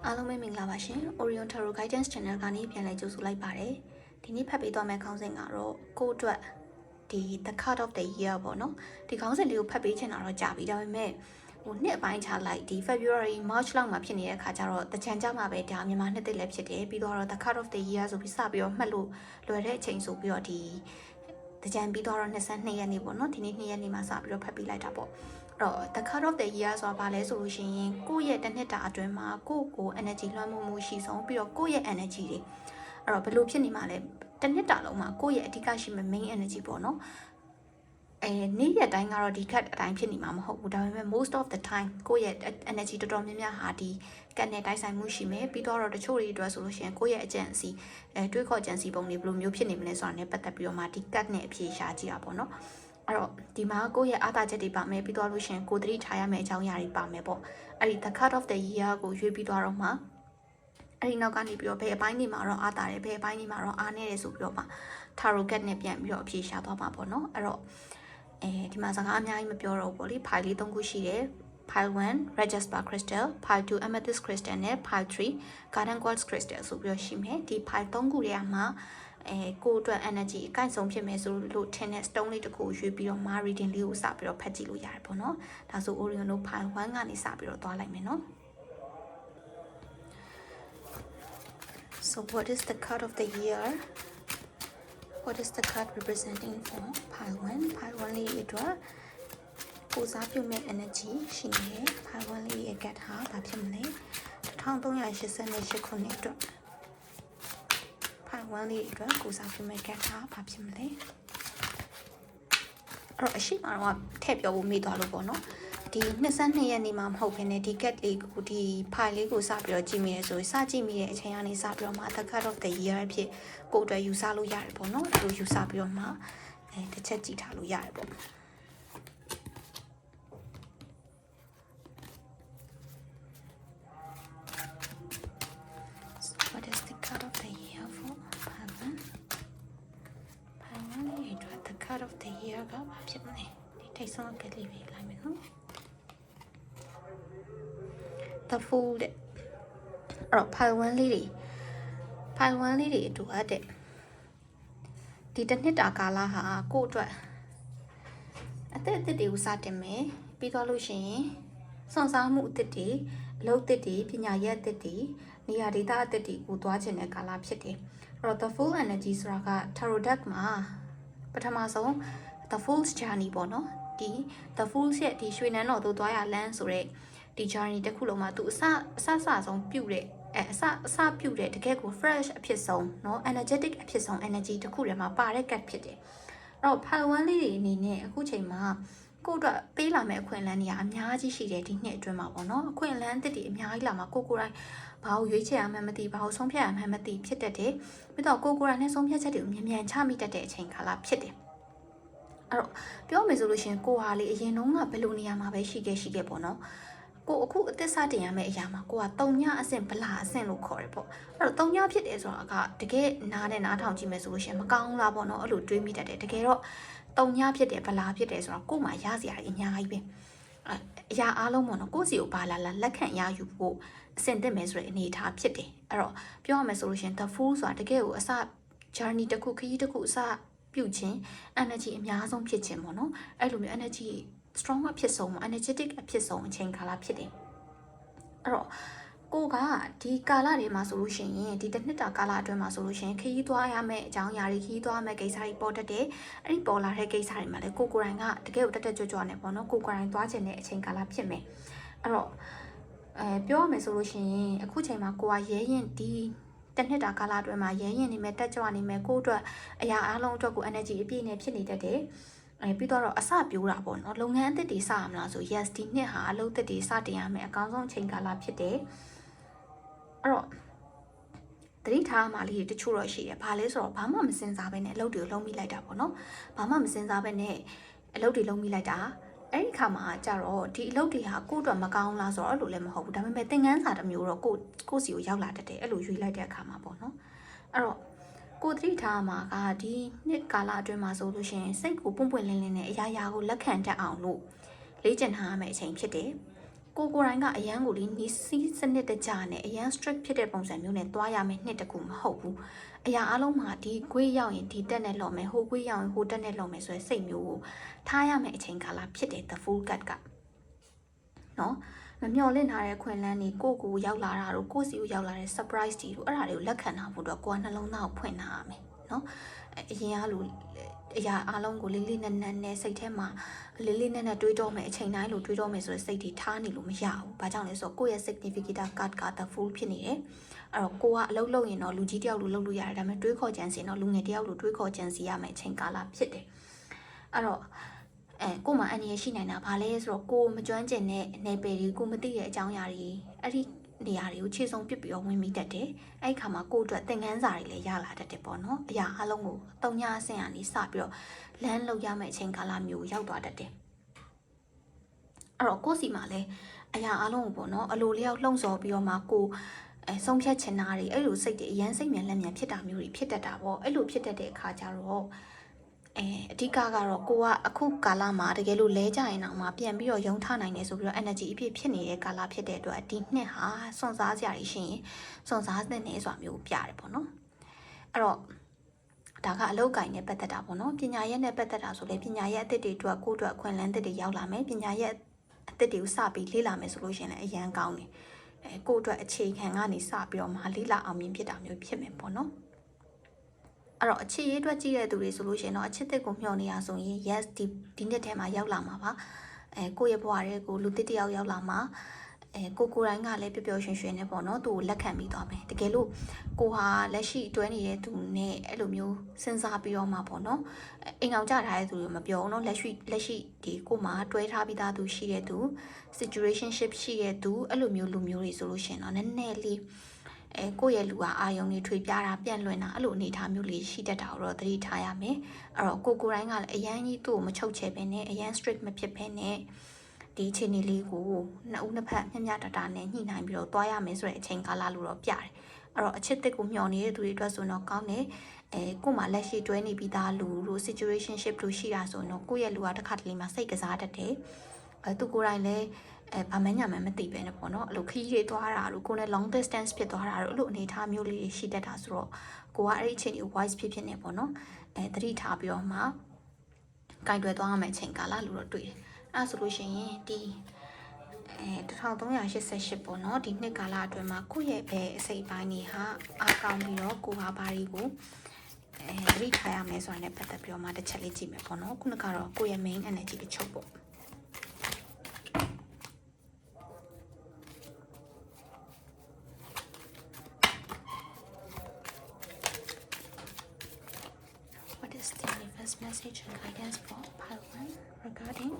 အားလုံးပဲမင်္ဂလာပါရှင် Orion Tarot Guidance Channel ကနေပြန်လည်ကြိုဆိုလိုက်ပါတယ်ဒီနေ့ဖတ်ပေးသွားမယ့်ခေါင်းစဉ်ကတော့ကိုယ့်အတွက်ဒီ The Card of the Year ပေါ့နော်ဒီခေါင်းစဉ်လေးကိုဖတ်ပေးချင်တာတော့ကြာပြီဒါပေမဲ့နှစ်အပိုင်းခြားလိုက်ဒီ February March လောက်မှာဖြစ်နေတဲ့အခါကျတော့တချန်ကြမှာပဲဒါမြန်မာနှစ်သစ်လည်းဖြစ်တယ်ပြီးတော့ The Card of the Year ဆိုပြီးစပြီးတော့မှတ်လို့လွယ်တဲ့အချိန်ဆိုပြီးတော့ဒီတကြံပြီးတော့22ရက်နေ့ပေါ့နော်ဒီနေ့2ရက်နေ့မှာစပြီးတော့ဖတ်ပေးလိုက်တာပေါ့တော့ The Card of the Year ဆိုတာဘာလဲဆိုလို့ရှိရင်ကိုယ့်ရဲ့တစ်နှစ်တာအတွင်းမှာကိုယ့်ကို energy လွှမ်းမိုးမှုရှိဆုံးပြီးတော့ကိုယ့်ရဲ့ energy တွေအဲ့တော့ဘယ်လိုဖြစ်နေမှာလဲတစ်နှစ်တာလုံးမှာကိုယ့်ရဲ့အဓိကရှိမဲ့ main energy ပေါ့နော်နေ့ရက်တိုင်းကတော့ဒီကတ်အတိုင်းဖြစ်နေမှာမဟုတ်ဘူးဒါပေမဲ့ most of the time ကိုယ့်ရဲ့ energy တော်တော်များများဟာဒီကတ်နဲ့တိုက်ဆိုင်မှုရှိမယ်ပြီးတော့တချို့တွေအတွက်ဆိုလို့ရှိရင်ကိုယ့်ရဲ့အကြံအစီတွေးခေါ်ကြံစီပုံတွေဘယ်လိုမျိုးဖြစ်နေမလဲဆိုတာနဲ့ပတ်သက်ပြီးတော့မှဒီကတ်နဲ့အဖြေရှာကြည့်တာပေါ့နော်အဲ့တော့ဒီမှာကိုယ့်ရဲ့အားသာချက်တွေပါမယ်ပြီးတော့လို့ရှိရင်ကိုယ်သတိထားရမယ့်အကြောင်းအရာတွေပါမယ်ပေါ့အဲ့ဒီ The Card of the Year ကိုရွေးပြီးတော့မှအဲ့ဒီနောက်ကနေပြီးတော့ဘယ်အပိုင်းတွေမှာတော့အားသာတယ်ဘယ်အပိုင်းတွေမှာတော့အားနည်းတယ်ဆိုပြီးတော့မှ Tarot Card နဲ့ပြန်ပြီးတော့အဖြေရှာသွားမှာပေါ့နော်အဲ့တော့ဒီမှာစကားအများကြီးမပြောတော့ဘူးပေါ့လေ file လေး3ခုရှိတယ် file 1 red jasper crystal file 2 amethyst crystal နဲ့ file 3 garden quartz crystal ဆိုပြီးတော့ရှိမယ်ဒီ file 3ခုထဲမှာကိုယ့်အတွက် energy အကိုက်ဆုံးဖြစ်မယ်ဆိုလို့ထင်တဲ့ stone လေးတစ်ခုရွေးပြီးတော့ ma reading လေးကိုစပြီးတော့ဖတ်ကြည့်လို့ရတယ်ပေါ့နော်ဒါဆို Orion တို့ file 1ကနေစပြီးတော့သွားလိုက်မယ်နော် So what is the card of the year What is the card representing for pile 1 pile 1လေးအတွက်ကိုစားပြုမဲ့ energy ရှိနေတယ် pile 1လေးရဲ့ get ဟာဘာဖြစ်မလဲ1388ခုနှစ်အတွက် pile 1လေးအတွက်ကိုစားပြုမဲ့ get ဟာဘာဖြစ်မလဲအဲ့တော့အရှိမတော့ထည့်ပြောဖို့မေ့သွားလို့ပေါ့နော်ဒီ22ရက်နေ့မှာမဟုတ်ဘဲနဲ့ဒီ get လေးကိုဒီ file လေးကိုစပြီးတော့ကြည့်မိရဲဆိုရင်စကြည့်မိတဲ့အချိန်ကနေစပြီးတော့မှ The Card of the Year အဖြစ်ကိုယ်အတွက်ယူဆလို့ရတယ်ပေါ့နော်အဲ့လိုယူဆပြီးတော့မှတစ်ချက်ကြည့်ထားလို့ရတယ်ပေါ့ So what is the card of the year for pile 1 pile 1လေးအတွက် The Card of the Year ကဘာဖြစ်မလဲဒီထိတ်ဆုံး get လေးပဲလိုက်မယ်နော်The Fool တဲ့အဲ့တော့ file 1လေးတွေ file 1လေးတွေအတူအပ်တဲ့ဒီတစ်နှစ်တာကာလဟာကိုယ့်အတွက်အသက်အသစ်တွေကိုစတင်မယ်ပြီးတော့လို့ရှိရင်စွန့်စားမှုအသစ်တွေအလုပ်အသစ်တွေပညာရပ်အသစ်တွေနေရာဒေသအသစ်တွေကိုသွားခြင်းတဲ့ကာလဖြစ်တယ်အဲ့တော့ The Fool Energy ဆိုတာက Tarot deck မှာပထမဆုံး The Fool's Journey ပေါ့နော်ဒီ The Fool's ရဲ့ဒီရွှေနန်းတော်သို့သွားရလမ်းဆိုတဲ့ဒီ journey တစ်ခုလုံးမှာသူအစဆုံးပြုတ်တဲ့အစပြုတ်တဲ့တကယ်ကို fresh အဖြစ်ဆုံးเนาะ energetic အဖြစ်ဆုံး energy တစ်ခုထဲမှာပါတဲ့ cat ဖြစ်တယ်အဲ့တော့ file 1လေးတွေအနေနဲ့အခုချိန်မှာကိုယ့်အတွက်ပေးလာမယ့်အခွင့်အလမ်းတွေကအများကြီးရှိတယ်ဒီနှစ်အတွင်းမှာပေါ့နော်အခွင့်အလမ်းအသစ်တွေအများကြီးလာမှာကိုယ်တိုင်းဘာကိုရွေးချယ်ရမှန်းမသိဘာကိုဆုံးဖြတ်ရမှန်းမသိဖြစ်တတ်တယ်ပြီးတော့ကိုယ်တိုင်းနဲ့ဆုံးဖြတ်ချက်တွေကိုမြန်ချမိတတ်တဲ့အချိန်ကာလဖြစ်တယ်အဲ့တော့ပြောမယ်ဆိုလို့ရှိရင်ကိုဟာလေအရင်တုန်းကဘယ်လိုနေရာမှာပဲရှိခဲ့ပေါ့နော်ကိုအခုအသက်စတင်ရမယ့်အရာမှာကိုက3ညအဆင့်ဗလာအဆင့်လို့ခေါ်တယ်ပေါ့အဲ့တော့3ညဖြစ်တယ်ဆိုတာကတကယ်နားနဲ့နားထောင်ကြည့်မယ်ဆိုလို့ရှိရင်မကောင်းလားပေါ့နော်အဲ့လိုတွေးမိတတ်တယ်တကယ်တော့3ညဖြစ်တယ်ဗလာဖြစ်တယ်ဆိုတော့ကို့မှာရစရာအများကြီးပဲအရာအားလုံးပေါ့နော်ကိုယ့်စီကိုဘာလာလက်ခံရယူဖို့အဆင့်တက်မယ်ဆိုတဲ့အနေအထားဖြစ်တယ်အဲ့တော့ပြောရမယ်ဆိုလို့ရှိရင် The Fool ဆိုတာတကယ်ကိုအစ journey တစ်ခုခရီးတစ်ခုအစပြုတ်ခြင်း energy အများဆုံးဖြစ်ခြင်းပေါ့နော်အဲ့လိုမျိုး energy strong အဖြစ်ဆုံး energetic အဖြစ်ဆုံးအချိန်ကာလဖြစ်တယ်အဲ့တော့ကိုကဒီကာလတွေမှာဆိုလို့ရှိရင်ဒီတစ်နှစ်တာကာလအတွင်းမှာဆိုလို့ရှိရင်ခရီးသွားရမယ့်အကြောင်းအရာတွေခရီးသွားမယ့်ကိစ္စတွေပေါ်တတ်တယ်အဲ့ဒီပေါ်လာတဲ့ကိစ္စတွေမှာလည်းကိုယ်တိုင်ကတကယ်ကိုတက်ကြွနေပေါ့နော်ကိုယ်တိုင်သွားခြင်းတဲ့အချိန်ကာလဖြစ်မယ်အဲ့တော့ပြောရမယ်ဆိုလို့ရှိရင်အခုချိန်မှာကိုကရဲရင်ဒီတစ်နှစ်တာကာလအတွင်းမှာရဲရင်နေမဲ့တက်ကြွနေမဲ့ကိုယ့်အတွက်အရာအားလုံးအတွက်ကို energy အပြည့်နဲ့ဖြစ်နေတတ်တယ်ပြီးတော့အစပြိုးတာပေါ့နော်လုပ်ငန်းအသစ်တွေစရမလားဆို yes ဒီနှစ်ဟာအလုပ်သစ်တွေစတင်ရမယ်အကောင်းဆုံးချိန်ကာလဖြစ်တယ်အဲ့တော့သတိထားမှလေးတချို့တော့ရှိတယ်ဘာလဲဆိုတော့ဘာမှမစင်စားဘဲနဲ့အလုပ်တွေလုံးမိလိုက်တာပေါ့နော်ဘာမှမစင်စားဘဲနဲ့အလုပ်တွေလုံးမိလိုက်တာအဲ့ဒီခါမှာကြတော့ဒီအလုပ်တွေဟာကိုယ့်အတွက်မကောင်းလားဆိုတော့အဲ့လိုလည်းမဟုတ်ဘူးဒါပေမဲ့သင်ခန်းစာတစ်မျိုးတော့ကိုယ့်စီကိုရောက်လာတတ်တယ်အဲ့လိုရွေးလိုက်တဲ့အခါမှာပေါ့နော်အဲ့တော့ကိုသတိထားမှာကဒီနှစ်ကာလအတွင်းမှာဆိုလို့ရှိရင်စိတ်ကိုပွင့်ပွင့်လင်းလင်းနဲ့အရာရာကိုလက်ခံတတ်အောင်လို့လေ့ကျင့်ထားရမယ့်အချိန်ဖြစ်တယ် ကိုရိုင်းကအရန်ကိုလေနီးစီးစနစ်တကျနဲ့အရန် strict ဖြစ်တဲ့ပုံစံမျိုးနဲ့တွားရမယ်နှစ်တကူမဟုတ်ဘူးအရာအလုံးမှာဒီခွေးရောက်ရင်ဒီတက်နဲ့လော်မယ်ဟိုခွေးရောက်ရင်ဟိုတက်နဲ့လော်မယ်ဆိုတဲ့စိတ်မျိုးကိုထားရမယ်အချိန်ကာလဖြစ်တယ် the full cut ကနော်မမျော်လင့်ထားတဲ့ခွင်လန်းတွေကိုရောက်လာတာတို့ကိုစီကိုရောက်လာတဲ့ surprise တွေတို့အဲ့ဒါတွေကိုလက်ခံထားဖို့တော့ကိုကနှလုံးသားကိုဖွင့်ထားရမယ်နော်အရင်ကလိုအရာအလုံးကိုလေးလေးနက်နက်နဲ့စိတ်ထဲမှာလေးလေးနက်နက်တွေးတော့မယ်အချိန်တိုင်းလိုတွေးတော့မယ်ဆိုတဲ့စိတ်တွေထားနေလို့မရဘူး။ဘာကြောင့်လဲဆိုတော့ကိုယ့်ရဲ့ significator card က the full ဖြစ်နေတယ်။အဲ့တော့ကိုကအလုပ်လုပ်ရင်တော့လူကြီးတယောက်လိုလုပ်လို့ရတယ်ဒါပေမဲ့တွေးခေါ်ကြံစီတော့လူငယ်တယောက်လိုတွေးခေါ်ကြံစီရမယ်အချိန်ကာလဖြစ်တယ်။အဲ့တော့ကိုမှအန်ရရှိနိုင်တာဘာလဲဆိုတော့ကိုမကျွမ်းကျင်တဲ့နယ်ပယ်တွေကိုမသိတဲ့အကြောင်းအရာတွေအဲ့ဒီနေရာတွေကိုခြေစုံပစ်ပြီးတော့ဝင်မိတတ်တယ်။အဲ့ခါမှာကိုအတွက်သင်ခန်းစာတွေလည်းရလာတတ်တယ်ပေါ့နော်။အရာအလုံးကိုတုံညာအဆင့်ကနေစပြီးတော့လမ်းလောက်ရမယ့်အချိန်ကာလမျိုးရောက်သွားတတ်တယ်။အဲ့တော့ကိုစီမှာလည်းအရာအလုံးကိုပေါ့နော်အလိုလျောက်လှုံ့ဆော်ပြီးတော့မှကိုဆုံးဖြတ်ချင်တာတွေအဲ့လိုစိတ်တွေအရန်စိတ်မြန်လက်မြန်ဖြစ်တာမျိုးတွေဖြစ်တတ်တာပေါ့။အဲ့လိုဖြစ်တတ်တဲ့အခါကျတော့အဓိကကတော့ကိုကအခုကာလမှာတကယ်လို့လဲကြရင်တော့မှပြန်ပြီးတော့ယုံထနိုင်တယ်ဆိုပြီးတော့ energy အပြည့်ဖြစ်နေတဲ့ကာလဖြစ်တဲ့အတွက်ဒီနှစ်ဟာစွန့်စားစရာတွေရှိရင်စွန့်စားတဲ့နေဆိုတာမျိုးပြတယ်ပေါ့နော်အဲ့တော့ဒါကအလောက်ကိုင်းနဲ့ပတ်သက်တာပေါ့နော်ပညာရက်နဲ့ပတ်သက်တာဆိုလေပညာရက်အသစ်တွေအတွက်ကိုအတွက်အခွင့်အလမ်းအသစ်တွေရောက်လာမယ်ပညာရက်အသစ်တွေကိုစပြီးလေ့လာမယ်ဆိုလို့ရှိရင်လည်းအရန်ကောင်းတယ်ကိုအတွက်အခြေခံကနေစပြီးတော့မှလေ့လာအောင်မြင်ဖြစ်တာမျိုးဖြစ်မယ်ပေါ့နော်အဲ့တော့အခြေရေးအတွက်ကြည့်တဲ့သူတွေဆိုလို့ရှိရင်တော့အချစ်တစ်ကိုမျှော်နေရဆိုရင် yes ဒီနှစ်ထဲမှာရောက်လာမှာပါကိုယ့်ရဲ့ဘဝတွေကိုလူတစ်တယောက်ရောက်လာမှာကိုတိုင်းကလည်းပျော်ပျော်ရွှင်ရွှင်နဲ့ပေါ့နော်သူ့ကိုလက်ခံပြီးသွားမယ်တကယ်လို့ကိုဟာလက်ရှိတွဲနေတဲ့သူနဲ့အဲ့လိုမျိုးစဉ်းစားပြီးတော့မှပေါ့နော်အိမ်အောင်ကြထားတဲ့သူတွေမပြောဘူးနော်လက်ရှိဒီကိုမှတွဲထားပြီးသားသူရှိတဲ့သူ situationship ရှိတဲ့သူအဲ့လိုမျိုးလူမျိုးတွေဆိုလို့ရှိရင်တော့နည်းနည်းလေးကိုယ့်ရဲ့လူကအာယုံတွေထွေပြတာပြန့်လွင့်တာအဲ့လိုအနေအထားမျိုးလေးရှိတတ်တာတော့သတိထားရမယ်အဲ့တော့ကိုတိုင်းကလည်းအရန်ကြီးသူ့ကိုမချုပ်ချယ်ပဲနဲ့အရန် strict မဖြစ်ပဲနဲ့ဒီအခြေအနေလေးကိုနှစ်ဦးနှစ်ဖက်မျှမျှတတနဲ့ညှိနှိုင်းပြီးတော့တွားရမယ်ဆိုတဲ့အချိန်ကာလလို့တော့ပြတယ်အဲ့တော့အချစ်တစ်ကိုမျှော်နေတဲ့သူတွေအတွက်ဆိုတော့ကောင်းတယ်ကို့မှာလက်ရှိတွဲနေပြီးသားလူတို့ situationship တို့ရှိတာဆိုတော့ကိုယ့်ရဲ့လူကတစ်ခါတလေမှာစိတ်ကစားတတ်တယ်သူကိုယ်တိုင်လည်းဘာမှညာမှမသိပဲနဲ့ပေါ့နော်အဲ့လိုခရီးတွေသွားတာတို့ကိုယ်နဲ့ long distance ဖြစ်သွားတာတို့အဲ့လိုအနေအထားမျိုးလေးတွေရှိတတ်တာဆိုတော့ကိုကအဲ့ဒီအချိန်ကို voice ဖြစ်နေပေါ့နော်သတိထားပြီးတော့မှကင်တွယ်သွားရမယ့်အချိန်ကာလလို့တော့တွေ့တယ်အဲ့ဆိုလို့ရှိရင်ဒီ1388ပေါ့နော်ဒီနှစ်ကာလအတွင်းမှာကိုယ့်ရဲ့ဘယ်အစိတ်ပိုင်းတွေဟာအားကောင်းပြီးတော့ကိုဟာဘာတွေကိုသတိထားရမယ်ဆိုတာနဲ့ပတ်သက်ပြီးတော့မှတစ်ချက်လေးကြည့်မယ်ပေါ့နော်ခုနကတော့ကိုယ့်ရဲ့ main energy တစ်ချုပ်ပေါ့message and guidance for part 1 regarding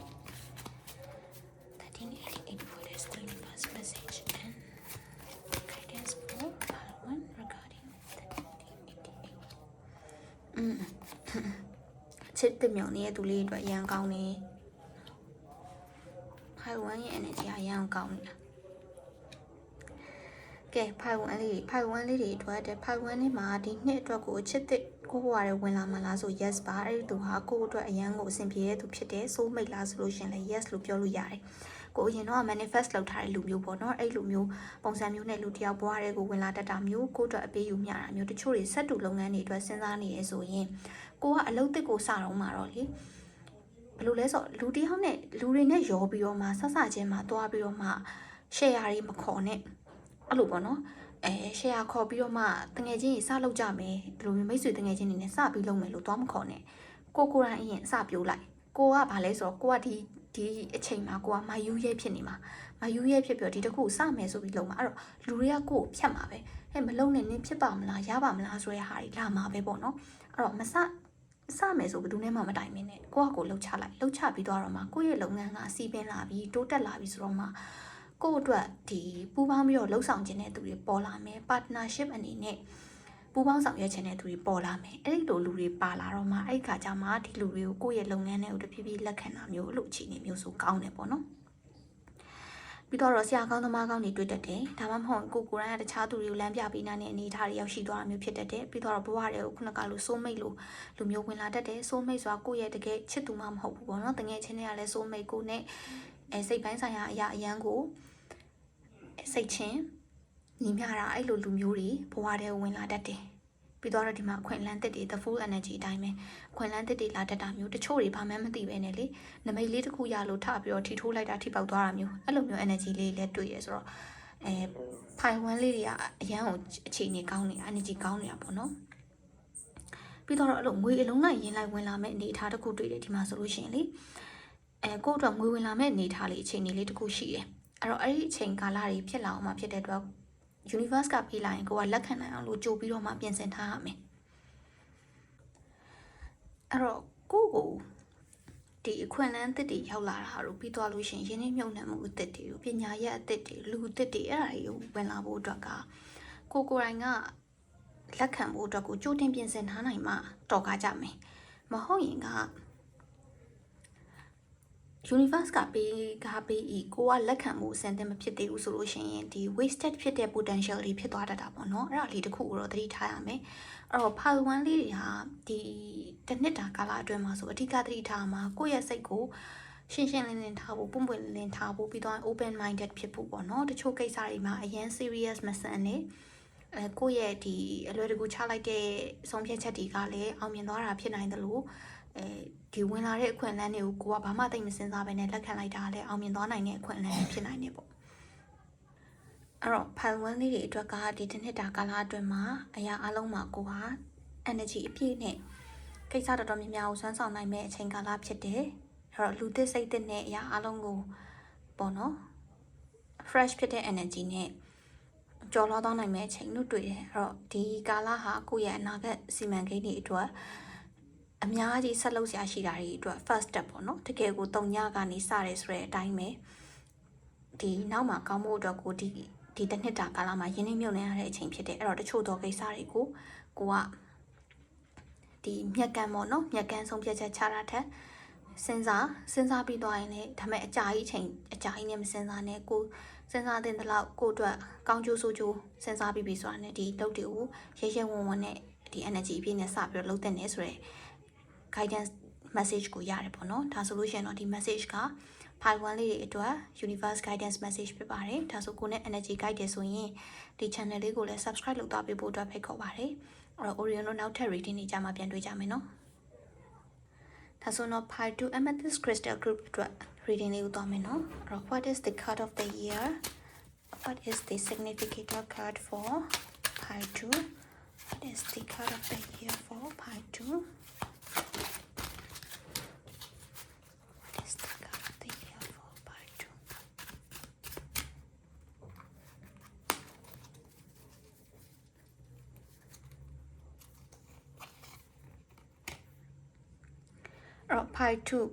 1388 for this universe message and guidance for part 1 regarding 1388ချစ်တဲ့မြောင်နေတဲ့သူလေးအတွက်အရန်ကောင်းနေ part 1ရဲ့ energy အရန်ကောင်းနေတာကဲ part 1လေးတွေအတွက်တဲ့ part 1လေးမှာဒီနှစ်အတွက်ကိုချစ်တဲ့ကိုဘွားတွေဝင်လာမှလားဆို yes ပါအဲ့ဒီသူဟာကိုအတွက်အရန်ကိုအဆင်ပြေတဲ့သူဖြစ်တယ် soul mate လားဆိုလို့ရှင်လဲ yes လို့ပြောလို့ရတယ်ကိုအရင်တော့ manifest လုပ်ထားတဲ့လူမျိုးပေါ့နော်အဲ့လူမျိုးပုံစံမျိုးနဲ့လူတယောက်ဘွားတွေကိုဝင်လာတတ်တာမျိုးကိုအတွက်အပေးယူမျှတာမျိုးတချို့တွေဆက်တူလုပ်ငန်းတွေအတွက်စဉ်းစားနေရဆိုရင်ကိုကအလုပ်တစ်ကိုစတော့မှာတော့လေဘယ်လိုလဲဆိုလူတယောက်နဲ့လူတွေနဲ့ရောပြီးတော့မှဆက်ဆချင်းမှာတွားပြီးတော့မှ share တွေမခေါ်နဲ့အဲ့လိုပေါ့နော်share ခေါ်ပြီးတော့မှတငယ်ချင်းကြီးစလုပ်ကြမယ်ဒီလိုမျိုးမိတ်ဆွေတငယ်ချင်းတွေနဲ့စပြီးလုပ်မယ်လို့သွားမခေါ်နဲ့ကိုယ်တိုင်အရင်စပြိုးလိုက်ကိုကဘာလဲဆိုတော့ကိုကဒီအချိန်မှာကိုကမယူရဲဖြစ်နေမှာမယူရဲဖြစ်ပြီးတော့ဒီတစ်ခုစမယ်ဆိုပြီးလုပ်မှာအဲ့တော့လူတွေကကိုယ်ဖြတ်မှာပဲမလုံးနဲ့နင်းဖြစ်ပါမလားရပါမလားဆိုတဲ့ဟာတွေလာမှာပဲပေါ့နော်အဲ့တော့မစမယ်ဆိုဘယ်သူနဲ့မှမတိုင်မင်းနဲ့ကိုကလှုပ်ချလိုက်လှုပ်ချပြီးတော့မှကိုယ့်ရဲ့လုပ်ငန်းကစီးပင်းလာပြီးတိုးတက်လာပြီးဆိုတော့မှကိုယ့်အတွက်ဒီပူးပေါင်းပြီးတော့လှုပ်ဆောင်ခြင်းတဲ့သူတွေပေါ်လာမယ် partnership အနေနဲ့ပူးပေါင်းဆောင်ရွက်ခြင်းတဲ့သူတွေပေါ်လာမယ်အဲ့ဒီလိုလူတွေပါလာတော့မှအဲ့ဒီခါကျမှဒီလူတွေကိုကိုယ့်ရဲ့လုပ်ငန်းနဲ့တဖြည်းဖြည်းလက်ခံတာမျိုးအဲ့လိုအခြေအနေမျိုးဆိုကောင်းတယ်ပေါ့နော်ပြီးတော့ဆရာကောင်းသမားကောင်းတွေတွေ့တတ်တယ်ဒါမှမဟုတ်ကိုယ်တိုင်ကတခြားသူတွေကိုလမ်းပြပေးနေတဲ့အနေအထားတွေရောက်ရှိသွားတာမျိုးဖြစ်တတ်တယ်ပြီးတော့ဘဝတွေကိုခုနကလို soul mate လို့လူမျိုးဝင်လာတတ်တယ် soul mate ဆိုတာကိုယ့်ရဲ့တကယ်ချစ်သူမှမဟုတ်ဘူးပေါ့နော်တကယ်ချင်းတွေကလည်း soul mate ကိုနဲ့ စိတ်ပိုင်းဆိုင်ရာအရာအရန်ကိုစိတ်ချင်းညီမျှတာအဲ့လိုလူမျိုးတွေဘဝထဲဝင်လာတတ်တယ်ပြီးတော့ဒီမှာအခွင့်အလမ်းတစ်တွေ the full energy အတိုင်းပဲအခွင့်အလမ်းတစ်တွေလာတတ်တာမျိုးတချို့တွေဘာမှမသိပဲနဲ့လေနမိတ်လေးတစ်ခုရလို့ထပြီးတော့ထိထိုးလိုက်တာထိပေါက်သွားတာမျိုးအဲ့လိုမျိုး energy လေးလည်းတွေ့ရဆိုတော့ဖိုင်ဝမ်လေးတွေကအရန်ကိုအခြေအနေကောင်းနေတာ energy ကောင်းနေတာပေါ့နော်ပြီးတော့အဲ့လိုငွေအလုံးလိုက်ရင်းလိုက်ဝင်လာမဲ့အနေအထားတစ်ခုတွေ့တယ်ဒီမှာဆိုလို့ရှိရင်လေကိုယ့်အတွက်ငွေဝင်လာမဲ့အနေအထားလေးအခြေအနေလေးတစ်ခုရှိတယ်အဲ့တော့အဲ့ဒီအချိန်ကာလတွေဖြစ်လာအောင်မှဖြစ်တဲ့အတွက်universe ကပေးလာရင်ကိုကလက်ခံနိုင်အောင်လို့ကြိုပြီးတော့မှပြင်ဆင်ထားရမယ်အဲ့တော့ကိုဒီအခွင့်အလမ်းအသစ်တွေရောက်လာတာတို့ပြီးသွားလို့ရှိရင်ရင်းနှီးမြှုပ်နှံမှုအသစ်တွေပညာရပ်အသစ်တွေလူအသစ်တွေအဲ့ဒါတွေကိုဝင်လာဖို့အတွက်ကကိုယ်တိုင်ကလက်ခံဖို့အတွက်ကိုကြိုတင်ပြင်ဆင်ထားနိုင်မှတော်ကားကြမယ်မဟုတ်ရင်ကuniverse ကပေးကိုကလက်ခံမှုအဆင့်သင့်မဖြစ်သေးဘူးဆိုလို့ရှိရင်ဒီ wasted ဖြစ်တဲ့ potential တွေဖြစ်သွားတတ်တာပေါ့နော်အဲ့ဒါလေးတစ်ခုကိုတော့သတိထားရမယ်အဲ့တော့ part 1လေးတွေဟာဒီတစ်နှစ်တာကာလအတွင်းမှာဆိုအဓိကသတိထားမှာကိုယ့်ရဲ့စိတ်ကိုရှင်းရှင်းလင်းလင်းထားဖို့ပွင့်ပွင့်လင်းလင်းထားဖို့ပြီးတော့ open minded ဖြစ်ဖို့ပေါ့နော်တချို့ကိစ္စတွေမှာအရင် serious မဆန်နဲ့ကိုယ့်ရဲ့ဒီအလွယ်တကူချလိုက်တဲ့ဆုံးဖြတ်ချက်တွေကလည်းအောင်မြင်သွားတာဖြစ်နိုင်တယ်လို့ဒီဝင်လာတဲ့အခွင့်အလမ်းတွေကိုကိုကဘာမှသိမစင်စားပဲနဲ့လက်ခံလိုက်တာလည်းအောင်မြင်သွားနိုင်တဲ့အခွင့်အလမ်းဖြစ်နိုင်တယ်ပေါ့အဲ့တော့ဖိုင်ဝမ်လေးတွေအတွက်ကဒီတစ်နှစ်တာကာလအတွင်းမှာအရာအလုံးမှာကိုဟာ energy အပြည့်နဲ့ကိစ္စတော်တော်များများကိုစွမ်းဆောင်နိုင်မဲ့အချိန်ကာလဖြစ်တယ်အဲ့တော့လူသစ်စိတ်သစ်နဲ့အရာအလုံးကိုပေါ့နော် fresh ဖြစ်တဲ့ energy နဲ့ကြော်လွှားသွားနိုင်မဲ့အချိန်တို့တွေ့တယ်အဲ့တော့ဒီကာလဟာကိုယ့်ရဲ့အနာဂတ်စီမံကိန်းတွေအတွက်အများကြီးဆက်လုပ်စရာရှိတာတွေအတွက် first step ပေါ့နော်တကယ်ကို3ညကနေစရဲဆိုတဲ့အတိုင်းပဲဒီနောက်မှာကောင်းဖို့အတွက်ကိုဒီတစ်နှစ်တာကာလမှာရင်းနှီးမြှုပ်နှံရတဲ့အချိန်ဖြစ်တယ်အဲ့တော့တချို့သောကိစ္စတွေကိုကိုကဒီမြက်ကန်းပေါ့နော်မြက်ကန်းဆုံးဖြတ်ချက်ချတာထက်စဉ်းစားပြီးသွားရင်လည်းဒါပေမဲ့အကြာကြီးနဲ့မစဉ်းစားနဲ့ကိုစဉ်းစားတဲ့လောက်ကိုအတွက်ကောင်းကျိုးဆိုးကျိုးစဉ်းစားပြီးဆိုတာနဲ့ဒီလုပ်တွေကိုရဲဝံ့နဲ့ဒီ energy အပြည့်နဲ့စပြီးတော့လုပ်တဲ့နေဆိုရယ်guidance message ကိုရတယ်ပေါ့နော်ဒါဆိုလို့ရှိရင်တော့ဒီ message က part 1လေးတွေအတွက် universe guidance message ဖြစ်ပါတယ်ဒါဆိုကိုနဲ့ energy guide တယ်ဆိုရင်ဒီ channel လေးကိုလည်း subscribe လုပ်သွားပေးဖို့အတွက်ဖိတ်ခေါ်ပါတယ်အဲ့တော့ Orion တို့နောက်ထပ် reading တွေကြမှာပြန်တွေ့ကြမယ်နော်ဒါဆိုတော့ part 2 amethyst crystal group အတွက် reading လေးကိုသွားမယ်နော်အဲ့တော့ what is the card of the year what is the significant card for part 2 what is the card of the year for part 2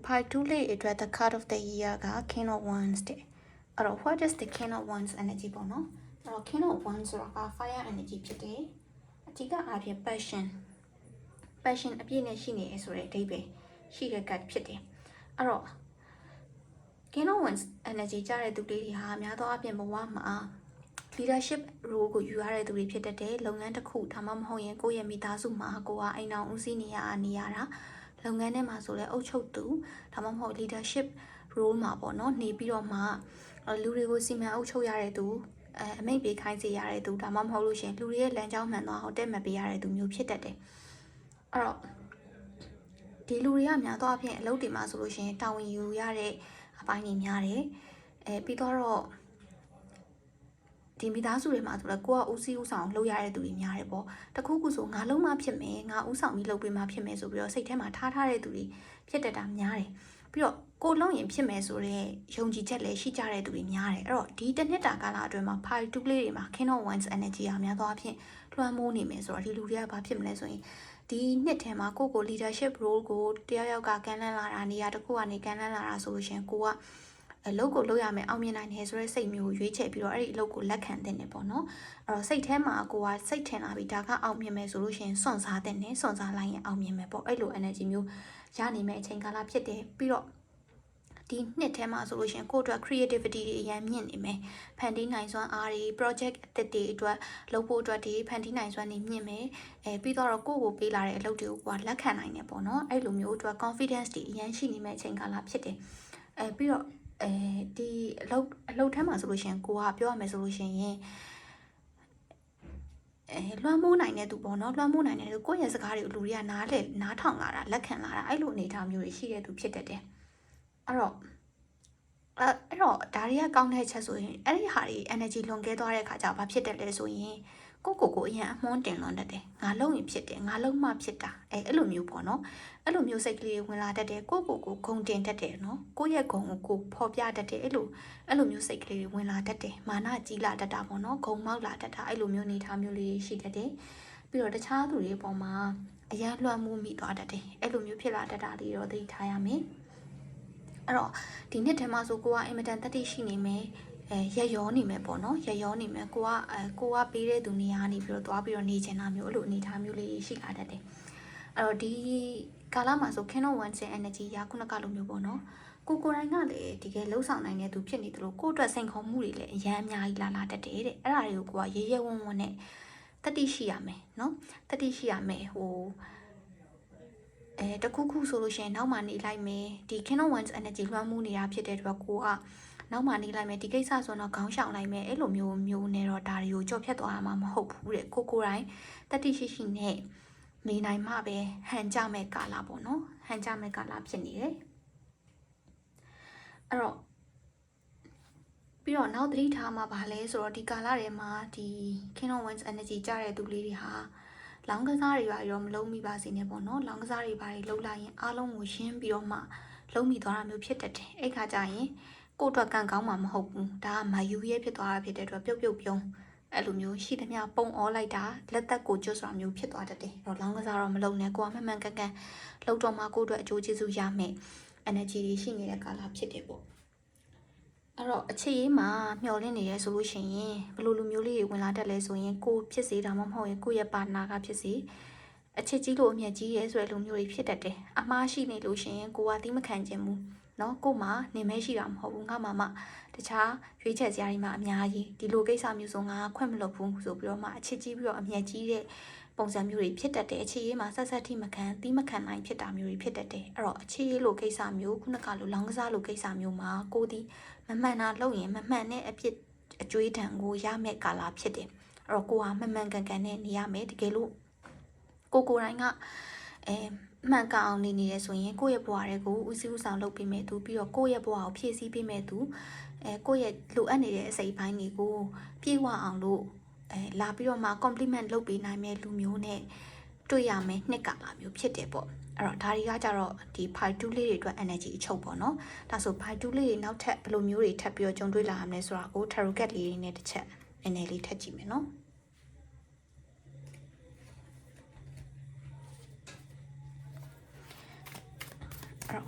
part 2လေးအတွက် the card of the year က King of Wands တဲ့အဲ့တော့ what is the King of Wands energy ပေါ့နော်အဲ့တော့ King of Wands ဆိုတာက fire energy ဖြစ်တယ်အဓိကအားဖြင့် passion အပြည့်နဲ့ရှိနေရဆိုတဲ့အဓိပ္ပာယ်ရှိတဲ့ card ဖြစ်တယ်အဲ့တော့ King of Wands energy ကြတဲ့သူလေးတွေဟာများသောအားဖြင့်ဘဝမှာ leadership role ကိုယူရတဲ့သူတွေဖြစ်တဲ့လုပ်ငန်းတစ်ခုဒါမှမဟုတ်ရင်ကိုယ့်ရဲ့မိသားစုမှာကိုကအိမ်အောင်ဦးစီးနေရတာလုပ်ငန်းထဲမှာဆိုလဲအုပ်ချုပ်သူဒါမှမဟုတ် leadership role မှာပေါ့နော်နေပြီးတော့မှလူတွေကိုစီမံအုပ်ချုပ်ရတဲ့သူအမိန့်ပေးခိုင်းစေရတဲ့သူဒါမှမဟုတ်လို့ရှင်လူတွေရဲ့လမ်းကြောင်းမှန်သွားအောင်တက်မှတ်ပေးရတဲ့သူမျိုးဖြစ်တတ်တယ်အဲ့တော့ဒီလူတွေကများသောအားဖြင့်အလုပ်တွေမှာဆိုလို့ရှင်တာဝန်ယူရတဲ့အပိုင်းတွေများတယ်ပြီးတော့ဒီမိသားစုတွေမှာဆိုတော့ကိုကဦးစီးဦးဆောင်လုပ်ရတဲ့သူတွေများတယ်ပေါ့တခုခုဆိုငါလုံးမဖြစ်မယ်ငါဦးဆောင်ပြီးလုပ်ပေးမှဖြစ်မယ်ဆိုပြီးတော့စိတ်ထဲမှာထားတဲ့သူတွေဖြစ်တတ်တာများတယ်ပြီးတော့ကိုလုံးရင်ဖြစ်မယ်ဆိုတော့ယုံကြည်ချက်လည်းရှိကြတဲ့သူတွေများတယ်အဲ့တော့ဒီတစ်နှစ်တာကာလအတွင်းမှာ part 2လေးတွေမှာ King of Wands energy ဟာများသောအားဖြင့်လွှမ်းမိုးနေမယ်ဆိုတော့ဒီလူတွေကဘာဖြစ်မလဲဆိုရင်ဒီနှစ်ထဲမှာကို leadership role ကိုတယောက်ကကမ်းလှမ်းလာတာနေရာတစ်ခုကနေကမ်းလှမ်းလာတာဆိုလို့ရှင်ကိုကအလုပ်ကိုလုပ်ရမယ်အောင်မြင်နိုင်တယ်ဆိုတဲ့စိတ်မျိုးကိုရွေးချယ်ပြီးတော့အဲ့ဒီအလုပ်ကိုလက်ခံတဲ့နေပေါ့နော်အဲ့တော့စိတ်ထဲမှာကိုကစိတ်ထင်လာပြီးဒါကအောင်မြင်မယ်ဆိုလို့ရှိရင်စွန့်စားတဲ့နေစွန့်စားလိုက်ရင်အောင်မြင်မယ်ပေါ့အဲ့လို energy မျိုးရနိုင်မယ့်အချိန်ကာလဖြစ်တယ်ပြီးတော့ဒီနှစ်ထဲမှာဆိုလို့ရှိရင်ကိုယ့်အတွက် creativity တွေအများမြင့်နေမယ်ဖန်တီးနိုင်စွမ်းအားတွေ project အသစ်တွေအတွက်လုပ်ဖို့အတွက်ဒီဖန်တီးနိုင်စွမ်းတွေမြင့်မယ်ပြီးတော့ကိုယ့်ကိုပေးလာတဲ့အလုပ်တွေကိုကလက်ခံနိုင်တယ်ပေါ့နော်အဲ့လိုမျိုးအတွက် confidence တွေအများရှိနေမယ့်အချိန်ကာလဖြစ်တယ်ပြီးတော့ ဒီအလုပ်ထမ်းမှာဆိုလို့ရှင်ကိုကပြောရမယ်ဆိုလို့ရှင်ရင်လွှမ်းမိုးနိုင်တဲ့သူပေါ့နော်လွှမ်းမိုးနိုင်တဲ့သူကိုယ့်ရဲ့စကားတွေကိုလူတွေကနားထောင်လာတာလက်ခံလာတာအဲ့လိုအနေအထားမျိုးတွေရှိတဲ့သူဖြစ်တတ်တယ်အဲ့တော့ဒါတွေကကောင်းတဲ့ချက်ဆိုရင်အဲ့ဒီဟာတွေ energy လွန်ကဲသွားတဲ့အခါကျဘာဖြစ်တယ်လဲဆိုရင်ကိုအရင်အမွှန်းတင်လွန်တတ်တယ်ငါလုံးရင်ဖြစ်တယ်ငါလုံးမှဖြစ်တာအဲ့လိုမျိုးပေါ့နော်အဲ့လိုမျိုးစိတ်ကလေးဝင်လာတတ်တယ်ကိုဂုံတင်တတ်တယ်နော်ကိုရဲ့ဂုံကိုဖော်ပြတတ်တယ်အဲ့လိုမျိုးစိတ်ကလေးဝင်လာတတ်တယ်မာနကြီးလာတတ်တာပေါ့နော်ဂုံမောက်လာတတ်တာအဲ့လိုမျိုးနေထားမျိုးလေးရှိတတ်တယ်ပြီးတော့တခြားသူတွေပေါ်မှာအရန်လွှမ်းမိုးမိသွားတတ်တယ်အဲ့လိုမျိုးဖြစ်လာတတ်တာလေးတော့သိထားရမယ်အဲ့တော့ဒီနှစ်ထဲမှာဆိုကိုကအင်မတန်တတိရှိနေမယ်ရရောနေမယ်ပေါ့နော်ရရောနေမယ်ကိုကပေးတဲ့သူနေရာနေပြီးတော့သွားပြီးတော့နေချင်တာမျိုးအဲ့လိုအနေထားမျိုးလေးရှိလာတတ်တယ်အဲ့တော့ဒီကာလမှာဆို Kingdom One Energy ရခုနကလိုမျိုးပေါ့နော်ကိုတိုင်းကလည်းတကယ်လှုပ်ဆောင်နိုင်တဲ့သူဖြစ်နေတယ်လို့ကိုအတွက်စိန်ခေါ်မှုတွေလည်းအများကြီးလာတတ်တယ်တဲ့အဲ့ဒါတွေကိုကိုကရဲရဲဝံ့ဝံ့နဲ့တတိရှိရမယ်နော်တတိရှိရမယ်တခုဆိုလို့ရှိရင်နောက်မှနေလိုက်မယ်ဒီ Kingdom One Energy လွှမ်းမိုးနေတာဖြစ်တဲ့အတွက်ကိုကနောက်မှနေလိုက်မယ်ဒီကိစ္စဆိုတော့ခေါင်းရှောင်လိုက်မယ်အဲ့လိုမျိုးနဲ့တော့ဒါတွေကိုကြော်ဖြတ်သွားမှာမဟုတ်ဘူးတဲ့ကိုတိုင်းတတိရှိနဲ့နေနိုင်မှပဲဟန်ကြမဲ့ကာလပေါ့နော်ဟန်ကြမဲ့ကာလဖြစ်နေတယ်အဲ့တော့ပြီးတော့နောက်သတိထားမှာပါလဲဆိုတော့ဒီကာလထဲမှာဒီ Kingdom One Energy ကြတဲ့သူလေးတွေဟာလောင်းကစားတွေပါရောမလုံးမိပါစေနဲ့ပေါ့နော်လောင်းကစားတွေပါလှုပ်လိုက်ရင်အားလုံးကိုရှင်းပြီးတော့မှလုံးမိသွားတာမျိုးဖြစ်တတ်တယ်အဲ့ခါကျရင်ကိုအတွက်ကံကောင်းမှာမဟုတ်ဘူးဒါကမယူရဲဖြစ်သွားတာဖြစ်တဲ့အတွက်ပြုတ်ပြုံးအဲ့လိုမျိုးရှိသမျှပုံအောလိုက်တာလက်သက်ကိုကျွတ်ဆိုတာမျိုးဖြစ်သွားတတ်တယ်အဲ့တော့လောင်းကစားတော့မလုံးနဲ့ကိုကမှန်ကန်လှုပ်တော့မှကိုအတွက်အကျိုးကျေးဇူးရမယ် energy တွေရှိနေတဲ့ကာလဖြစ်တယ်ပေါ့အဲ့တော့အခြေရေးမှာမျောလင့်နေရဲဆိုလို့ရှိရင်ဘယ်လိုလူမျိုးလေးတွေဝင်လာတတ်လဲဆိုရင်ကိုဖြစ်စေတာမှမဟုတ်ရင်ကိုရဲ့ပါနာကဖြစ်စေအချစ်ကြီးလို့အမြတ်ကြီးရဲဆိုတဲ့လူမျိုးတွေဖြစ်တတ်တယ်အမားရှိနေလို့ရှိရင်ကိုကတိမခံခြင်းဘူးเนาะကိုမှနေမဲရှိတာမဟုတ်ဘူးငါမှတခြားရွေးချက်စရာတွေမှာအများကြီးဒီလိုကိစ္စမျိုးဆိုငါခွင့်မလုပ်ဘူးဆိုပြီးတော့မှအချစ်ကြီးပြီးတော့အမြတ်ကြီးတဲ့ပုံစံမျိုးတွေဖြစ်တတ်တယ်အခြေရေးမှာဆက်ထိမခံတိမခံနိုင်ဖြစ်တာမျိုးတွေဖြစ်တတ်တယ်အဲ့တော့အခြေရေးလိုကိစ္စမျိုးခုနကလိုလောင်းကစားလိုကိစ္စမျိုးမှာကိုဒီမမှန်တာလုပ်ရင်မမှန်တဲ့အဖြစ်အကျွေးတံကိုရမယ့်ကာလဖြစ်တယ်အဲ့တော့ကိုကမှန်ကန်နဲ့နေရမယ်တကယ်လို့ကိုတိုင်းကမှန်ကန်အောင်နေရဆိုရင်ကိုယ့်ရဲ့ဘဝတွေကိုဦးစီးဦးဆောင်လုပ်ပေးမယ်သူပြီးတော့ကိုယ့်ရဲ့ဘဝကိုဖြည့်ဆည်းပေးမယ်သူကိုယ့်ရဲ့လိုအပ်နေတဲ့အစိတ်ပိုင်းတွေကိုပြေဝအောင်လို့လာပြီးတော့မှ compliment လုပ်ပေးနိုင်မဲ့လူမျိုးနဲ့တွေ့ရမယ်နှစ်ကာလမျိုးဖြစ်တယ်ပေါ့အဲ့တော့ဒါတွေကကြတော့ဒီ fight 2လေးတွေအတွက် energy အချုပ်ပေါ့နော်ဒါဆို fight 2လေးတွေနောက်ထပ်ဘယ်လိုမျိုးတွေထပ်ပြီးတော့ကြုံတွေ့လာရမလဲဆိုတာကို tarot card လေးတွေနဲ့တစ်ချက်နည်းနည်းလေးထပ်ကြည့်မယ်နော်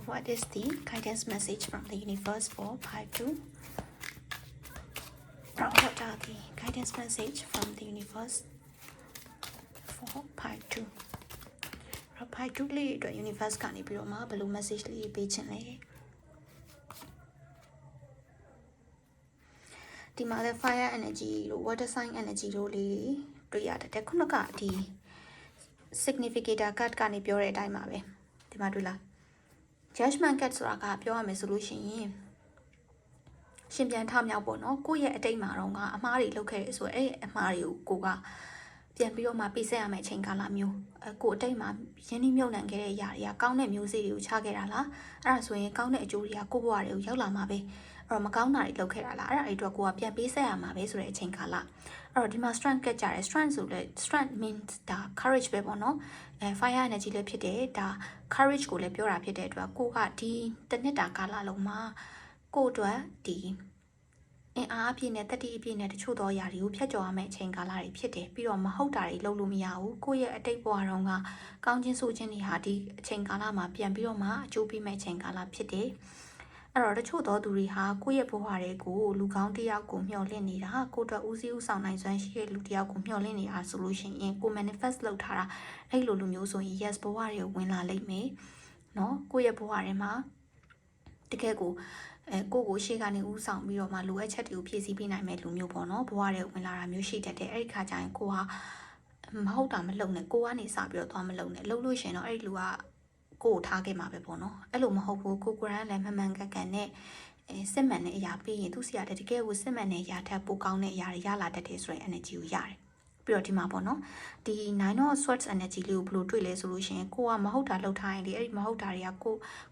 What is the guidance message from the universe for part 2? What are the guidance message from the universe for part 2? Part 2လေးအတွက် universe ကနေပြီးတော့မှဘယ်လို message လေးပေးချင်လဲဒီမှာလဲ fire energy လို့ water sign energy လို့လေးတွေ့ရတယ်ခုနကဒီ significator card ကနေပြောတဲ့အတိုင်းပါပဲဒီမှာတွေ့လားJudgment card ဆိုတာကပြောရမယ်ဆိုလို့ရှိရင်ရှင်ပြန်ထမြောက်ပေါ့နော်ကိုယ့်ရဲ့အတိတ်မှာတော့ကအမှားတွေလုပ်ခဲ့တယ်ဆိုတော့အဲ့အမှားတွေကိုကပြန်ပြီးတော့မှပြည့်စက်ရမယ့်အချိန်ကာလမျိုးကိုအတိတ်မှာရင်းနှီးမြှုပ်နှံခဲ့တဲ့အရာတွေကကောင်းတဲ့မျိုးစေ့တွေကိုချခဲ့တာလားအဲ့ဒါဆိုရင်ကောင်းတဲ့အကျိုးတွေကကိုယ့်ဘဝတွေကိုရောက်လာမှာပဲအဲ့တော့မကောင်းတာတွေလုပ်ခဲ့တာလားအဲ့ဒါအတွက်ကိုကပြန်ပေးဆက်ရမှာပဲဆိုတဲ့အချိန်ကာလအဲ့တော့ဒီမှာ strength ကကြတယ် strength ဆိုလဲ strength means ဒါ courage ပဲပေါ့နော်fire energy လည်းဖြစ်တယ်ဒါ courage ကိုလည်းပြောတာဖြစ်တဲ့အတွက်ကိုကဒီတစ်နှစ်တာကာလလုံးမှာကိုအတွက်ဒီအင်အားအပြည့်နဲ့တတိအပြည့်နဲ့တချို့သောအရာတွေကိုဖြတ်ကျော်ရမယ့်အချိန်ကာလတွေဖြစ်တယ်ပြီးတော့မဟုတ်တာတွေလုပ်လို့မရဘူးကိုယ့်ရဲ့အတိတ်ဘဝတုန်းကကောင်းခြင်းဆိုခြင်းတွေဟာဒီအချိန်ကာလမှာပြန်ပြီးတော့မှအကျိုးပေးမယ့်အချိန်ကာလဖြစ်တယ်အဲ့တော့တချို့သောသူတွေဟာကိုယ့်ရဲ့ဘဝတွေကိုလူကောင်းတစ်ယောက်ကိုမျှော်လင့်နေတာကိုယ့်အတွက်ဦးစီးဦးဆောင်နိုင်စွမ်းရှိတဲ့လူတစ်ယောက်ကိုမျှော်လင့်နေတာဆိုလို့ရှိရင်ကို manifest လုပ်ထားတာအဲ့လိုလူမျိုးဆိုရင် yes ဘဝတွေကိုဝင်လာလိမ့်မယ်နော်ကိုယ့်ရဲ့ဘဝတွေမှာတကယ်ကိုကိုရှေ့ကနေဦးဆောင်ပြီးတော့မှလိုအပ်ချက်တွေကိုဖြည့်ဆည်းပေးနိုင်မဲ့လူမျိုးပေါ့နော်ဘဝတွေဝင်လာတာမျိုးရှိတတ်တယ်အဲ့ဒီခါကျရင်ကိုကမဟုတ်တာမလုပ်နဲ့ကိုကနေစပြီးတော့သွားမလုပ်နဲ့လုပ်လို့ရှိရင်တော့အဲ့ဒီလူကကိုထားခဲ့မှာပဲပေါ့နော်အဲ့လိုမဟုတ်ဘူးကိုကိုရန်လည်းမှန်ကန်နဲ့ စစ်မှန်တဲ့အရာပြီးရင်သူစီရတဲ့တကယ်ကိုစစ်မှန်တဲ့အရာထပ်ပိုကောင်းတဲ့အရာတွေရလာတတ်တယ်ဆိုရင် energy ကိုရတယ်ပြီးတော့ဒီမှာပေါ့နော်ဒီ nine of swords energy လေးကိုဘယ်လိုတွေ့လဲဆိုလို့ရှိရင်ကိုကမဟုတ်တာလှုပ်ထားရင်လေအဲ့ဒီမဟုတ်တာတွေက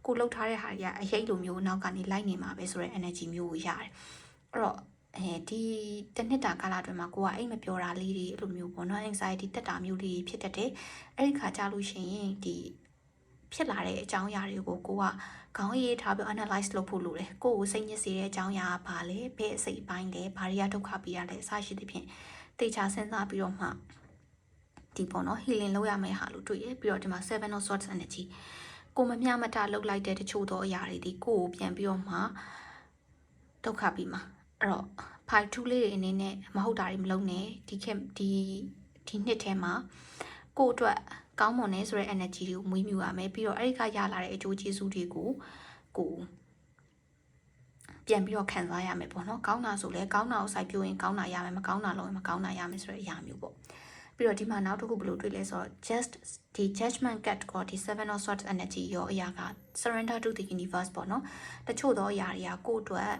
ကိုလှုပ်ထားတဲ့ဟာတွေကအရေးလိုမျိုးနောက်ကနေလိုက်နေမှာပဲဆိုတဲ့ energy မျိုးကိုရတယ်အဲ့တော့ဒီတစ်နှစ်တာကာလအတွင်းမှာကိုကအိမ်မပြောတာလေးတွေအဲ့လိုမျိုးပေါ့နော် anxiety တက်တာမျိုးလေးဖြစ်တတ်တယ်အဲ့ဒီခါကြလို့ရှိရင်ဒီဖြစ်လာတဲ့အကြောင်းအရာတွေကိုကိုကခေါင်းရေးထားပြီး analyze လုပ်ဖို့လိုတယ်ကိုကိုစိတ်ညစ်စေတဲ့အကြောင်းအရာကဘာလဲဘယ်အစိတ်ပိုင်းလဲဘာတွေကဒုက္ခပေးရလဲအစရှိသဖြင့်တေချာစဉ်းစားပြီးတော့မှဒီပေါ့နော် healing လုပ်ရမယ့်ဟာလို့တွေ့ရပြီးတော့ဒီမှာ seven of swords energy ကိုမမျှမတလုပ်လိုက်တဲ့တချို့သောအရာတွေဒီကိုကိုပြန်ပြီးတော့မှဒုက္ခပေးမှာအဲ့တော့ fight 2လေးတွေအနေနဲ့မဟုတ်တာတွေမလုပ်နဲ့ဒီနှစ်ထဲမှာကိုအတွက်ကောင်းမွန်နေဆိုတဲ့ energy ကိုမွေးမြူရမယ်ပြီးတော့အဲ့ဒီကရလာတဲ့အကျိုးကျေးဇူးတွေကိုကိုပြန်ပြီးတော့ခံစားရမယ်ပေါ့နော်ကောင်းတာဆိုလဲကောင်းတာကိုစိုက်ပြိုးရင်ကောင်းတာရမယ်မကောင်းတာလုပ်ရင်မကောင်းတာရမယ်ဆိုတဲ့အရာမျိုးပေါ့ပြီးတော့ဒီမှာနောက်တစ်ခုဘယ်လိုတွေ့လဲဆိုတော့ just ဒီ judgment card ကိုဒီ seven of swords energy ရောအရာက surrender to the universe ပေါ့နော်တချို့သောအရာတွေကကိုယ့်အတွက်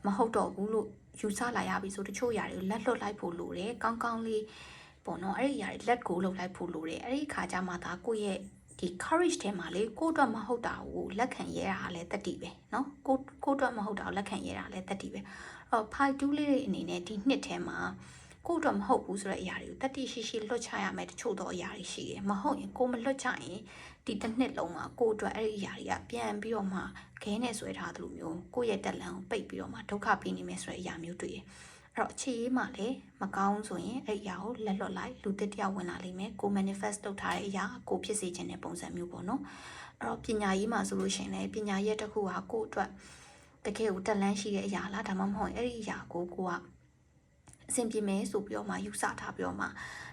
မဟုတ်တော့ဘူးလို့ယူဆလာရပြီဆိုတချို့အရာတွေကိုလက်လွတ်လိုက်ဖို့လိုတယ်ကောင်းကောင်းလေးပေါ့နော်အဲ့ဒီအရာတွေလက်ကိုလှုပ်လိုက်ဖို့လိုတယ်အဲ့ဒီခါကျမှသာကိုယ့်ရဲ့ဒီ courage ထဲမှာလေကိုယ့်အတွက်မဟုတ်တာကိုလက်ခံရဲတာလည်းတတိပဲเนาะကိုယ့်အတွက်မဟုတ်တာကိုလက်ခံရဲတာလည်းတတိပဲအဲ့တော့ fight 2လေးတွေအနေနဲ့ဒီနှစ်ထဲမှာကိုယ့်အတွက်မဟုတ်ဘူးဆိုတဲ့အရာတွေကိုတတိရှိရှိလွတ်ချရမယ်တချို့သောအရာတွေရှိတယ်မဟုတ်ရင်ကိုမလွတ်ချရင်ဒီတစ်နှစ်လုံးမှာကိုယ့်အတွက်အဲ့ဒီအရာတွေကပြန်ပြီးတော့မှခဲနဲ့ဆွဲထားသလိုမျိုးကိုယ့်ရဲ့တက်လန်ကိုပိတ်ပြီးတော့မှဒုက္ခပေးနေမယ်ဆိုတဲ့အရာမျိုးတွေ့တယ်အဲ့တော့အခြေရေးမှာလည်းမကောင်းဆိုရင်အဲ့အရာကိုလက်လွတ်လိုက်လူတစ်တယောက်ဝင်လာလိမ့်မယ်ကို manifest လုပ်ထားတဲ့အရာကိုဖြစ်စေခြင်းတဲ့ပုံစံမျိုးပေါ့နော်အဲ့တော့ပညာရေးမှာဆိုလို့ရှိရင်လည်းပညာရေးတစ်ခုဟာကိုယ့်အတွက်တကယ်ကိုတက်လန်းရှိတဲ့အရာလားဒါမှမဟုတ်အဲ့ဒီအရာကိုကအဆင်ပြေမယ်ဆိုပြီးတော့မှယူဆထားပြီးတော့မှ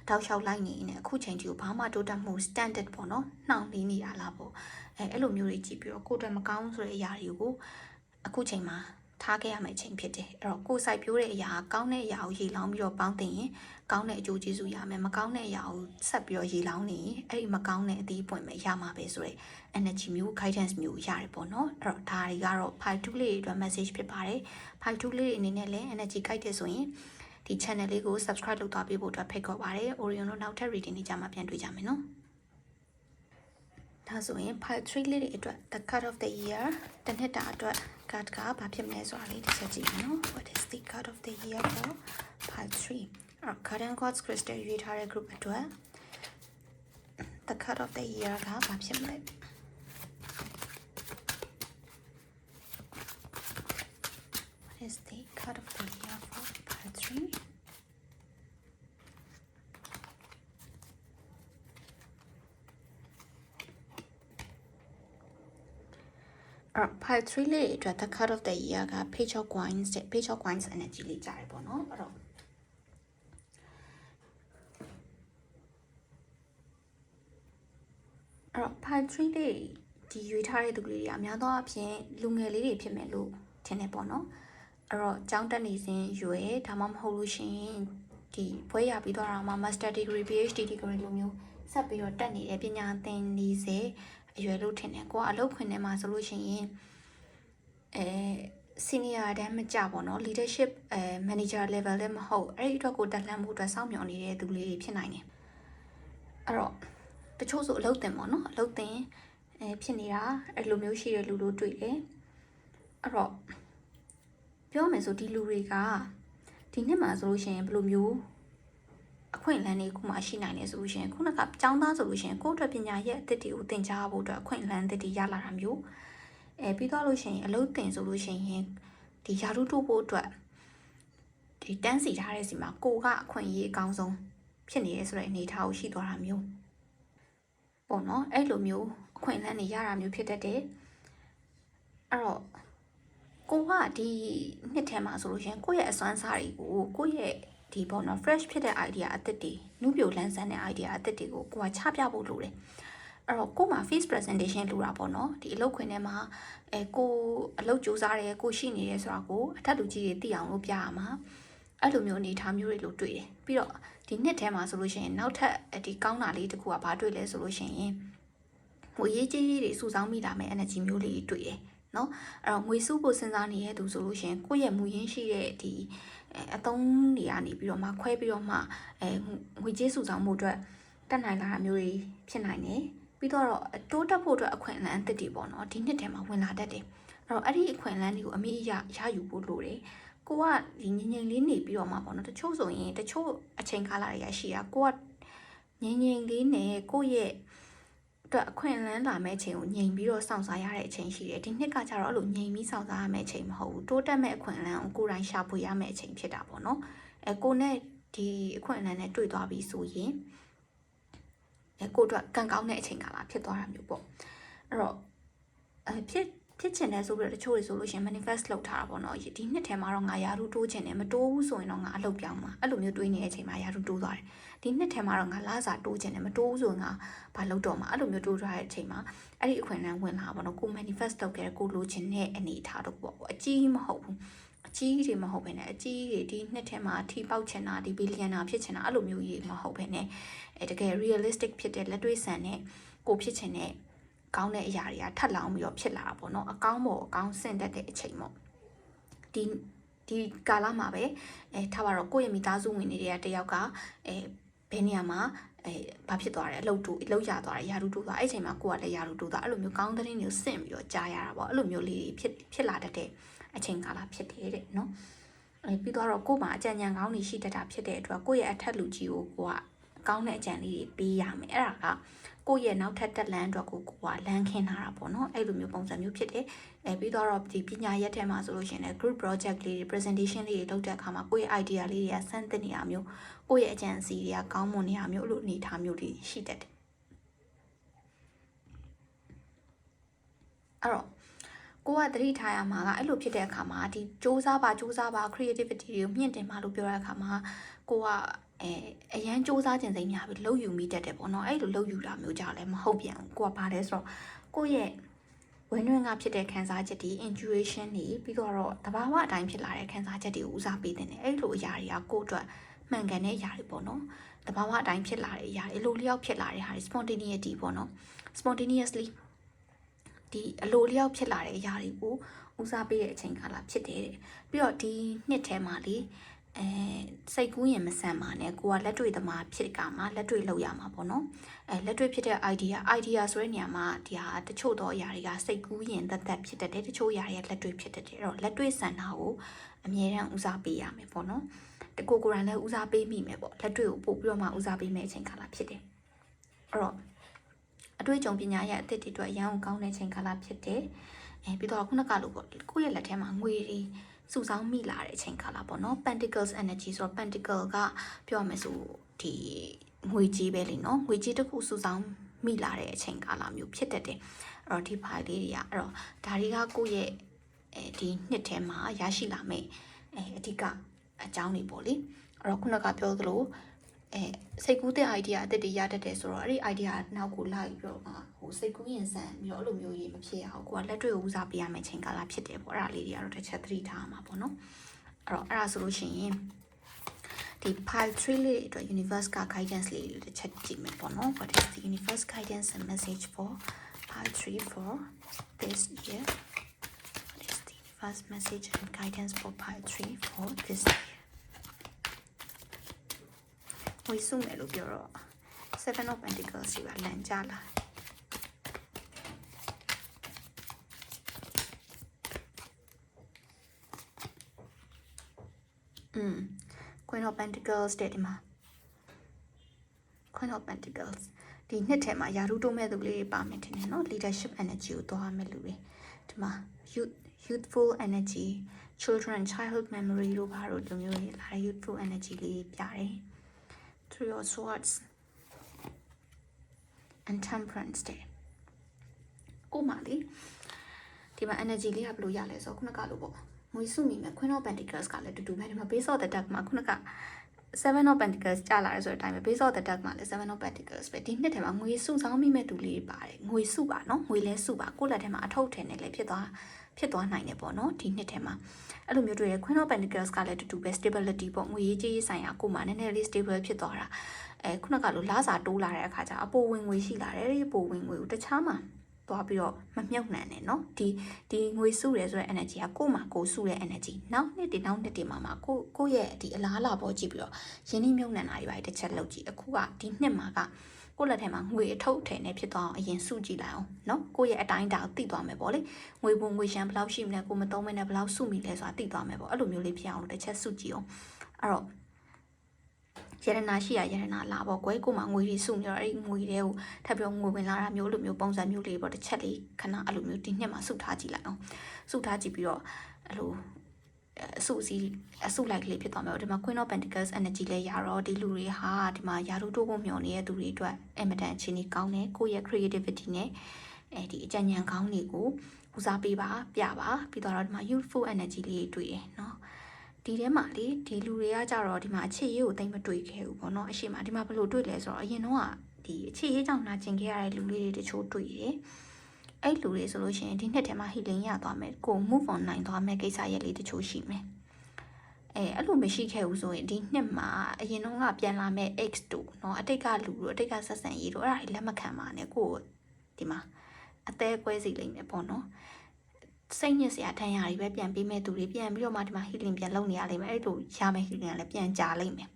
တောက်လျှောက်လိုက်နေနေအခုချိန်ကြီးကိုဘာမှတိုးတက်မှု standard ပေါ့နော်နှောင့်နှေးနေတာလားပေါ့အဲ့လိုမျိုးတွေကြည့်ပြီးတော့ကိုယ့်အတွက်မကောင်းဆိုတဲ့အရာတွေကိုအခုချိန်မှာထားခဲ့ရမယ့်ချိန်ဖြစ်တယ်အဲ့တော့ကိုယ်စိုက်ပြိုးတဲ့အရာကောင်းတဲ့အရာကိုရေလောင်းပြီးတော့ပေါင်းတင်ရင်ကောင်းတဲ့အကျိုးကျေးဇူးရမယ်မကောင်းတဲ့အရာကိုဆက်ပြီးတော့ရေလောင်းနေရင်အဲ့ဒီမကောင်းတဲ့အသီးပွင့်ပဲရမှာပဲဆိုတဲ့ energy မျိုး guidance မျိုးရတယ်ပေါ့နော်အဲ့တော့ဒါတွေကတော့ fight 2လေးတွေအတွက် message ဖြစ်ပါတယ် fight 2လေးတွေအနေနဲ့လည်း energy guide တယ်ဆိုရင်ဒီ channel လေးကို subscribe လုပ်သွားပေးဖို့အတွက်ဖိတ်ခေါ်ပါတယ် Orion တို့နောက်ထပ် reading တွေကြမှာပြန်တွေ့ကြမယ်နော်ဒါဆိုရင် part 3လေးတွေအတွက် the card of the year တစ်နှစ်တာအတွက် card ကဘာဖြစ်မလဲဆိုတာလေးတစ်ချက်ကြည့်မယ်နော် what is the card of the year for part 3 card and quartz crystal ရွေးထားတဲ့ group အတွက် the card of the year ကဘာဖြစ်မလဲ what is the card of the year for part 3part 3လေးအတွက် the card of the year က page of coins တဲ့ page of coins energy လေးကြားရပေါ့နော်အဲ့တော့part 3လေးဒီရွေးထားတဲ့သူလေးတွေအများသောအားဖြင့်လူငယ်လေးတွေဖြစ်မယ်လို့ထင်တယ်ပေါ့နော်အဲ့တော့ကျောင်းတက်နေစဉ်ရွယ်ဒါမှမဟုတ်လို့ရှိရင်ဒီဘွဲရပြီးတော့မှ master degree PhD degree လိုမျိုးဆက်ပြီးတော့တက်နေတဲ့ပညာသင်နေစေအရွယ်လို့ထင်တယ်ကိုကအလုပ်ခွင်ထဲမှာဆိုလို့ရှိရင်senior တန်းမကြပေါ့နော် leadership manager level လည်းမဟုတ်အဲ့ဒီအတွက်ကိုတက်လှမ်းမှုအတွက်စောင့်မျှော်နေတဲ့သူလေးတွေဖြစ်နိုင်တယ်အဲ့တော့တချို့ဆိုအလုပ်တင်ပေါ့နော်အလုပ်တင်ဖြစ်နေတာအဲ့လိုမျိုးရှိတဲ့လူတို့တွေ့တယ်အဲ့တော့ပြောမယ်ဆိုဒီလူတွေကဒီနှစ်မှာဆိုလို့ရှိရင်ဘယ်လိုမျိုးအခွင့်အလမ်းတွေခုမှရှိနိုင်နေဆိုလို့ရှိရင်ခုနကကျောင်းသားဆိုလို့ရှိရင်ကိုယ့်အတွက်ပညာရဲ့အသစ်တွေကိုသင်ကြားဖို့အတွက်အခွင့်အလမ်းအသစ်တွေရလာတာမျိုးပြီးတော့လို့ရှိရင်အလုပ်တင်ဆိုလို့ရှိရင်ဒီယာရုတိုးဖို့အတွက်ဒီတန်းစီထားတဲ့စီမှာကိုကအခွင့်အရေးအကောင်းဆုံးဖြစ်နေရဲဆိုတဲ့အနေအထားကိုရှိသွားတာမျိုးပေါ့နော်အဲ့လိုမျိုးအခွင့်အလမ်းတွေရတာမျိုးဖြစ်တတ်တယ်အဲ့တော့ကိုကဒီနှစ်ထဲမှာဆိုလို့ရှိရင်ကိုယ့်ရဲ့အစွမ်းစားတွေကိုကိုယ့်ရဲ့ဒီပေါ့နော် fresh ဖြစ်တဲ့ idea အသစ်တွေနုပြိုလန်းဆန်းတဲ့ idea အသစ်တွေကိုကိုကချပြဖို့လိုတယ်အဲ့တော့ကို့မှာ face presentation လိုတာပေါ့နော်ဒီအလုပ်ခွင်ထဲမှာကိုအလုပ်ကြိုးစားတယ်ကိုရှိနေတယ်ဆိုတာကိုအထက်လူကြီးတွေသိအောင်လုပ်ပြရမှာအဲ့လိုမျိုးအနေထားမျိုးတွေလို့တွေ့တယ်ပြီးတော့ဒီနှစ်ထဲမှာဆိုလို့ရှိရင်နောက်ထပ်ဒီကောင်းတာလေးတစ်ခုကဘာတွေ့လဲဆိုလို့ရှိရင်ဟိုရေးကြီးတွေစုဆောင်းမိတာမဲ့ energy မျိုးလေးတွေ့တယ် နော်အဲ့တော့ငွေစုဖို့စဉ်းစားနေတဲ့သူဆိုလို့ရှင်ကိုယ့်ရဲ့မူရင်းရှိတဲ့ဒီအသုံးတွေကနေပြီးတော့မှခွဲပြီးတော့မှငွေကြေးစုဆောင်မှုအတွက်တက်နိုင်လာတာမျိုးတွေဖြစ်နိုင်တယ်ပြီးတော့တိုးတက်ဖို့အတွက်အခွင့်အလမ်းအသစ်တွေပေါ့နော်ဒီနှစ်ထဲမှာဝင်လာတတ်တယ်အဲ့တော့အဲ့ဒီအခွင့်အလမ်းတွေကိုအမိအယရယူဖို့လိုတယ်ကိုကဒီငြိမ်ငြိမ်လေးနေပြီးတော့မှပေါ့နော်တချို့ဆိုရင်တချို့အချိန်ကာလတွေရရှိတာကိုကငြိမ်ငြိမ်လေးနဲ့ကိုယ့်ရဲ့အတွက်အခွင့်အလမ်းလာမဲ့အချိန်ကိုငြိမ်ပြီးတော့စောင့်စားရတဲ့အချိန်ရှိတယ်ဒီနှစ်ကကျတော့အဲ့လိုငြိမ်ပြီးစောင့်စားရမယ့်အချိန်မဟုတ်ဘူးတိုးတက်မဲ့အခွင့်အလမ်းကိုကိုယ်တိုင်ရှာဖွေရမယ့်အချိန်ဖြစ်တာပေါ့နော်ကိုနဲ့ဒီအခွင့်အလမ်းနဲ့တွေ့သွားပြီဆိုရင်ကိုတို့ကံကောင်းတဲ့အချိန်ကာလဖြစ်သွားတာမျိုးပေါ့အဲ့တော့ဖြစ်ချင်တယ်ဆိုပြီးတော့တချို့တွေဆိုလို့ရှိရင် manifest လုပ်ထားတာပေါ့နော်ဒီနှစ်ထဲမှာတော့ငါယာရုတိုးချင်တယ်မတိုးဘူးဆိုရင်တော့ငါအလုပ်ပြောင်းမှာအဲ့လိုမျိုးတွေးနေတဲ့အချိန်မှာယာရုတိုးသွားတယ်ဒီနှစ်ထဲမှာတော့ငါလစာတိုးချင်တယ်မတိုးဘူးဆိုရင်ငါဘာလုပ်တော့မှာအဲ့လိုမျိုးတိုးထားတဲ့အချိန်မှာအဲ့ဒီအခွင့်အလမ်းဝင်လာပေါ့နော်ကို manifest လုပ်ခဲ့ကိုလိုချင်တဲ့အနေအထားတော့ပေါ့အကြီးမဟုတ်ဘူးအကြီးတွေမဟုတ်ဘဲနဲ့အကြီးတွေဒီနှစ်ထဲမှာထိပေါက်ချင်တာဒီဘီလီယံနာဖြစ်ချင်တာအဲ့လိုမျိုးကြီးမဟုတ်ဘဲနဲ့တကယ် realistic ဖြစ်တဲ့လက်တွေ့ဆန်တဲ့ကိုဖြစ်ချင်တဲ့ကောင်းတဲ့အရာတွေကထပ်လောင်းပြီးတော့ဖြစ်လာတာပေါ့နော်အကောင်းပေါ်အကောင်းဆင့်တတ်တဲ့အချိန်ပေါ့ဒီကာလမှာပဲထားပါတော့ကိုယ့်ရဲ့မိသားစုဝင်တွေကတယောက်ကဘယ်နေရာမှာဘာဖြစ်သွားတယ်အလုပ်ရသွားတယ်ယာရုတိုးသွားအဲ့အချိန်မှာကိုကလည်းယာရုတိုးသွားအဲ့လိုမျိုးကောင်းတဲ့သတင်းမျိုးဆင့်ပြီးတော့ကြားရတာပေါ့အဲ့လိုမျိုးလေးဖြစ်လာတတ်တဲ့အချိန်ကာလဖြစ်တယ်တဲ့နော်ပြီးတော့ကို့မှာအကြံဉာဏ်ကောင်းတွေရှိတတ်တာဖြစ်တဲ့အတွက်ကိုယ့်ရဲ့အထက်လူကြီးကိုကကောင်းတဲ့အကြံလေးတွေပေးရမယ်အဲ့ဒါကကိုယ့်ရဲ့နောက်ထပ်တက်လန်းအတွက်ကိုကလမ်းခင်းထားတာပေါ့နော်အဲ့လိုမျိုးပုံစံမျိုးဖြစ်တယ်ပြီးတော့ဒီပညာရက်ထဲမှာဆိုလို့ရှိရင်လည်း group project လေးတွေ presentation လေးတွေလုပ်တဲ့အခါမှာကိုယ့်ရဲ့ idea လေးတွေကစမ်းသစ်နေတာမျိုးကိုယ့်ရဲ့အကြံစီတွေကကောင်းမွန်နေတာမျိုးအဲ့လိုအနေထားမျိုးတွေရှိတတ်တယ်အဲ့တော့ကိုကသတိထားရမှာကအဲ့လိုဖြစ်တဲ့အခါမှာဒီစူးစမ်းပါ creativity တွေကိုမြင့်တင်ပါလို့ပြောတဲ့အခါမှာကိုကအရန်စူးစမ်းခြင်းစိတ်များပြီးလှုပ်ယူမိတတ်တယ်ပေါ့နော်အဲ့လိုလှုပ်ယူတာမျိုးကြောင့်လည်းမဟုတ်ပြန်ဘူးကိုကပါတယ်ဆိုတော့ကိုရဲ့ဝင်းတွင်းကဖြစ်တဲ့ခံစားချက်တွေ intuition တွေပြီးတော့တဘာဝအတိုင်းဖြစ်လာတဲ့ခံစားချက်တွေကိုဦးစားပေးတဲ့အဲ့လိုအရာတွေကကိုအတွက်မှန်ကန်တဲ့အရာတွေပေါ့နော်တဘာဝအတိုင်းဖြစ်လာတဲ့အရာတွေအလိုလျောက်ဖြစ်လာတဲ့ဟာတွေ spontaneity ပေါ့နော် spontaneously ဒီအလိုလျောက်ဖြစ်လာတဲ့အရာတွေကိုဦးစားပေးတဲ့အချိန်ကာလဖြစ်တယ်တဲ့ပြီးတော့ဒီနှစ်ထဲမှာလေစိတ်ကူးရင်မဆန်ပါနဲ့ကိုကလက်တွေ့သမားဖြစ်ကမှာလက်တွေ့လုပ်ရမှာပေါ့နော်လက်တွေ့ဖြစ်တဲ့ idea ဆိုတဲ့နေရာမှာဒီဟာတချို့သောအရာတွေကစိတ်ကူးရင်သက်ဖြစ်တတ်တယ်တချို့အရာတွေကလက်တွေ့ဖြစ်တတ်တယ်အဲ့တော့လက်တွေ့ဆန်တာကိုအမြဲတမ်းဦးစားပေးရမယ်ပေါ့နော်ကိုယ်လည်းဦးစားပေးမိမယ်ပေါ့လက်တွေ့ကိုပို့ပြီးတော့မှဦးစားပေးမယ်အချိန်ကာလဖြစ်တယ်အဲ့တော့အတွေ့အကြုံပညာရဲ့အသစ်တွေအတွက်အရန်ကောင်းတဲ့အချိန်ကာလဖြစ်တယ်ပြီးတော့ခုနကလိုပေါ့ကိုယ့်ရဲ့လက်ထဲမှာငွေတွေစုဆောင်းမိလာတဲ့အချိန်ကာလပေါ့နော် Pentacles energy ဆိုတော့ Pentacle ကပြောရမယ်ဆိုဒီငွေကြီးပဲလေနော်ငွေကြီးတစ်ခုစုဆောင်းမိလာတဲ့အချိန်ကာလမျိုးဖြစ်တတ်တယ်အဲ့တော့ဒီ file လေးတွေကအဲ့တော့ဒါတွေကကိုယ့်ရဲ့ဒီနှစ်ထဲမှာရရှိလာမယ့်အဓိကအကြောင်းတွေပေါ့လေအဲ့တော့ခုနကပြောသလိုစိတ်ကူးတဲ့ idea အသစ်တွေရတတ်တယ်ဆိုတော့အဲ့ဒီ idea နောက်ကိုလိုက်ပြီးတော့ဟိုစိတ်ကူးရင်ဆန်ပြီးတော့အဲ့လိုမျိုးကြီးမဖြစ်အောင်ကိုကလက်တွေ့ဦးစားပေးရမယ့်ချိန်ကာလဖြစ်တယ်ပေါ့အဲ့ဒါလေးတွေကတော့တစ်ချက်သတိထားမှာပေါ့နော်အဲ့တော့အဲ့ဒါဆိုလို့ရှိရင်ဒီ pile 3လေးအတွက် universe က guidance လေးတစ်ချက်ကြည့်မယ်ပေါ့နော် what is the universe guidance and message for pile 3 for this year what is the universe message and guidance for pile 3 for this yearဝေစုမယ်လို့ပြောတော့ Seven of Pentacles ရှိပါလန်ကြလာQueen of Pentacles တဲ့ဒီမှာ Queen of Pentacles ဒီနှစ်ထဲမှာယာရုတိုးမဲ့သူလေးတွေပါမယ်ထင်တယ်နော် leadership energy ကိုသွားမယ်လူတွေဒီမှာ youthful energy children childhood memory တို့ဘာလို့ဒီမျိုးတွေလာ youthful energy လေးပြတယ်Three of Swords and Temperance Day ကိုမလေးဒီမှာ energy လေးကဘယ်လိုရလဲဆိုတော့ခုနကလိုပေါ့ငွေစုမိမယ် Queen of Pentacles ကလည်းတူတူပဲဒီမှာ Base of the Deck မှာခုနက Seven of Pentacles ကြာလာရဲဆိုတဲ့အတိုင်းပဲ Base of the Deck မှာလည်း Seven of Pentacles ပဲဒီနှစ်ထဲမှာငွေစုဆောင်းမိမဲ့တူလေးပါတယ်ငွေစုပါနော်ငွေလဲစုပါကိုယ့်လက်ထဲမှာအထုပ်ထည်နေလည်းဖြစ်သွားနိုင်တယ်ပေါ့နော်ဒီနှစ်ထဲမှာအဲ့လိုမျိုးတွေ့ရ Queen of Pentacles ကလည်းတူတူပဲ stability ပေါ့ငွေရေးကြေးရေးဆိုင်ရာကိုမှနည်းနည်းလေး stable ဖြစ်သွားတာခုနကလိုလစာတိုးလာတဲ့အခါကျအပိုဝင်ငွေရှိလာတယ်ဒီအပိုဝင်ငွေကိုတခြားမှာ သွားပြီးတော့မမြုပ်နှံနဲ့เนาะဒီငွေစုရဲဆိုတဲ့ energy ကကို့မှာကိုစုတဲ့ energy နောက်နှစ်ဒီမှာကိုရဲ့ဒီအလားအလာပေါ်ကြည့်ပြီးတော့ယင်းနှိမ့်မြုပ်နှံတာတွေပါတစ်ချက်လုပ်ကြည့်အခုကဒီနှစ်မှာကကိုယ့်လက်ထဲမှာငွေအထုတ်ထည်နေဖြစ်သွားအောင်အရင်စုကြည့်လိုက်အောင်เนาะကိုယ့်ရဲ့အတိုင်းတာကိုသိသွားမယ်ပေါ့လေငွေပုံငွေရှမ်းဘယ်လောက်ရှိမလဲကိုမသုံးမနဲ့ဘယ်လောက်စုမိလဲဆိုတာသိသွားမယ်ပေါ့အဲ့လိုမျိုးလေးဖြစ်အောင်လို့တစ်ချက်စုကြည့်အောင်အဲ့တော့ရတနာရှိရတနာလာပေါ့ကွယ်ကိုမှငွေတွေစုနေတော့အဲ့ဒီငွေတွေကိုထပ်ပြီးငွေဝင်လာတာမျိုးလိုမျိုးပုံစံမျိုးလေးပေါ့တစ်ချက်လေးခဏအဲ့လိုမျိုးဒီနှစ်မှာစုထားကြည့်လိုက်အောင်စုထားကြည့်ပြီးတော့အဲ့လိုအစုလိုက်ကလေးဖြစ်သွားမယ်ဒီမှာ Queen of Pentacles energy လဲရတော့ဒီလူတွေဟာဒီမှာယာရုတိုးဖို့မျှော်နေတဲ့သူတွေအတွက်အင်မတန်အခြေအနေကောင်းတယ်ကိုယ့်ရဲ့ creativity နဲ့ဒီအကြံဉာဏ်ကောင်းတွေကိုဦးစားပေးပါပြပါပြီးတော့ဒီမှာ youthful energy လေးတွေ့တယ်เนาะဒီထဲမှာလေဒီလူတွေကကြတော့ဒီမှာအခြေရေးကိုတိတ်မတွေ့ခဲ့ဘူးပေါ့နော်အရှိမဒီမှာဘယ်လိုတွေ့လဲဆိုတော့အရင်တော့ကဒီအခြေရေးကြောင့်နာကျင်ခဲ့ရတဲ့လူလေးတွေတချို့တွေ့တယ်အဲ့လူတွေဆိုလို့ရှိရင်ဒီနှစ်ထဲမှာ healing ရသွားမယ်ကို move on နိုင်သွားမယ်ကိစ္စရက်လေးတချို့ရှိမယ်အဲ့လိုမရှိခဲ့ဘူးဆိုရင်ဒီနှစ်မှာအရင်တော့ကပြန်လာမဲ့ X တို့เนาะအတိတ်ကလူတို့အတိတ်ကဆက်ဆံရေးတို့အဲ့ဒါတွေလက်မခံပါနဲ့ကိုဒီမှာအသေးကွဲစီလိမ့်မယ်ပေါ့နော်စိတ်ညစ်စရာထမ်းရတွေပဲပြန်ပေးမဲ့သူတွေပြန်ပြီးတော့မှဒီမှာ healing ပြန်လုပ်နေရလိမ့်မယ်အဲ့လိုရမယ့် healing ကလည်းပြန်ကြာလိမ့်မယ်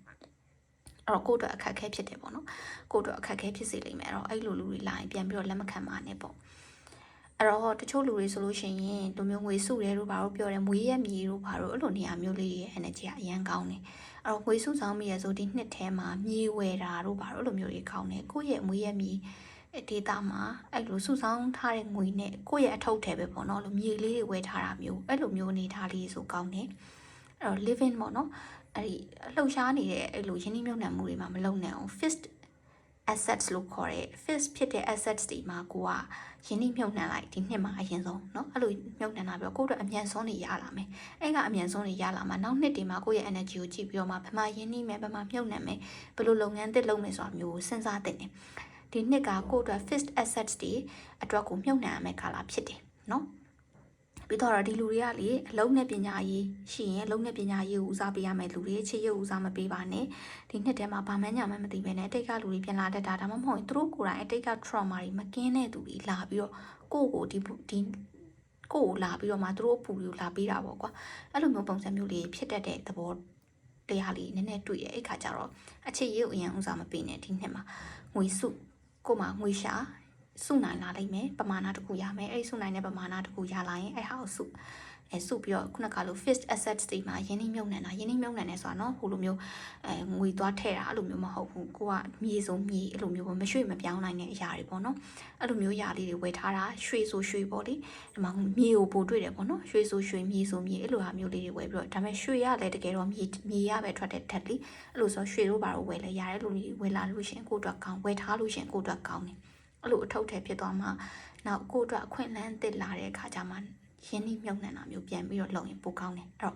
အဲ့တော့ကိုယ့်အတွက်အခက်အခဲဖြစ်တယ်ပေါ့နော်ကိုယ့်အတွက်အခက်အခဲဖြစ်စေလိမ့်မယ်အဲ့တော့အဲ့လိုလူတွေလာရင်ပြန်ပြီးတော့လက်မခံပါနဲ့ပေါ့အဲ့တော့တချို့လူတွေဆိုလို့ရှိရင်လူမျိုးငွေစုတယ်တို့ဘာလို့ပြောတယ်မွေးရမြေတို့ဘာလို့အဲ့လိုနေရာမျိုးလေးရဲ့ energy ကအရန်ကောင်းတယ်အဲ့တော့ငွေစုဆောင်မိရဆိုဒီနှစ်ထဲမှာမြေဝယ်တာတို့ဘာလို့အဲ့လိုမျိုးတွေကောင်းတယ်ကိုယ့်ရဲ့မွေးရမြေဒေတာမှာအဲ့လိုစုဆောင်းထားတဲ့ငွေနဲ့ကိုယ့်ရဲ့အထုပ်ထဲပဲပေါ့နော်လိုမြေလေးတွေဝယ်ထားတာမျိုးအဲ့လိုမျိုးအနေထားလေးဆိုကောင်းတယ်အဲ့တော့ living ပေါ့နော်အဲ့ဒီလှုပ်ရှားနေတဲ့အဲ့လိုယင်းနှိမ့်မြုပ်နှံမှုတွေမှာမလုံနိုင်အောင် fixed assets လို့ခေါ်တဲ့ fixed ဖြစ်တဲ့ assets တွေမှာကိုကယင်းနှိမ့်မြုပ်နှံလိုက်ဒီနှစ်မှာအရင်ဆုံးเนาะအဲ့လိုမြုပ်နှံတာပြီးတော့ကိုယ့်အတွက်အမြန်ဆုံးနေရလာမယ်အဲ့ကအမြန်ဆုံးနေရလာမှာနောက်နှစ်တွေမှာကိုယ့်ရဲ့ energy ကိုကြည့်ပြီးတော့မှဘယ်မှာယင်းနှိမ့်မယ်ဘယ်မှာမြုပ်နှံမယ်ဘယ်လိုလုပ်ငန်းသစ်လုပ်မယ်ဆိုတာမျိုးကိုစဉ်းစားသင့်တယ်ဒီနှစ်ကကိုယ့်အတွက် fixed assets တွေအတွက်ကိုမြုပ်နှံရမယ့်ကာလဖြစ်တယ်เนาะပြီးတော့ဒီလူတွေကလေအလုံးနဲ့ပညာရေးရှိရင်အလုံးနဲ့ပညာရေးကိုဦးစားပေးရမယ်လူတွေအခြေရေးဦးစားမပေးပါနဲ့ဒီနှစ်ထဲမှာဘာမှညာမှမသိပဲနဲ့အတိတ်ကလူတွေပြန်လာတတ်တာဒါမှမဟုတ်ရင်သူတို့ကိုယ်တိုင်အတိတ်က trauma တွေမကင်းတဲ့သူတွေလာပြီးတော့ကိုယ့်ကိုလာပြီးတော့မှသူတို့ပူပြီးလာပေးတာပေါ့ကွာအဲ့လိုမျိုးပုံစံမျိုးလေးဖြစ်တတ်တဲ့သဘောတရားလေးနည်းနည်းတွေ့ရအဲ့ခါကျတော့အခြေရေးကိုအရင်ဦးစားမပေးနဲ့ဒီနှစ်မှာငွေစုကိုမှငွေရှာစုနိုင်လာလိမ့်မယ်ပမာဏတစ်ခုရမယ်အဲ့ဒီစုနိုင်တဲ့ပမာဏတစ်ခုရလာရင်အဲ့ဟာကိုစုပြီးတော့ခုနကလို fixed assets တွေမှာယင်းနှိမ့်မြုပ်နှံတာယင်းနှိမ့်မြုပ်နှံနေဆိုတာနော်ဟိုလိုမျိုးငွေသွားထည့်တာအဲ့လိုမျိုးမဟုတ်ဘူးကိုကမြေစုံမြေအဲ့လိုမျိုးပေါ့မရွှေ့မပြောင်းနိုင်တဲ့အရာတွေပေါ့နော်အဲ့လိုမျိုးຢာလေးတွေဝယ်ထားတာရွှေဆိုရွှေပေါ့လေဒီမှာမြေကိုပို့တွေ့တယ်ပေါ့နော်ရွှေဆိုရွှေမြေဆိုမြေအဲ့လိုဟာမျိုးလေးတွေဝယ်ပြီးတော့ဒါပေမဲ့ရွှေရလည်းတကယ်တော့မြေရပဲထွက်တဲ့ဓာတ်လေအဲ့လိုဆိုရွှေတို့ဘာလို့ဝယ်လဲရတယ်လို့ဝယ်လာလို့ရှင်ကိုအတွက်ကောင်းဝယ်ထားလို့ရှင်ကိုအတွက်ကောင်းတယ်အဲ့လိုအထုတ်ထဲဖြစ်သွားမှနောက်ကိုအတွက်အခွင့်အလမ်းတစ်လာတဲ့အခါကျမှရင်းနှီးမြုပ်နှံတာမျိုးပြန်ပြီးတော့လုပ်ရင်ပိုကောင်းတယ်အဲ့တော့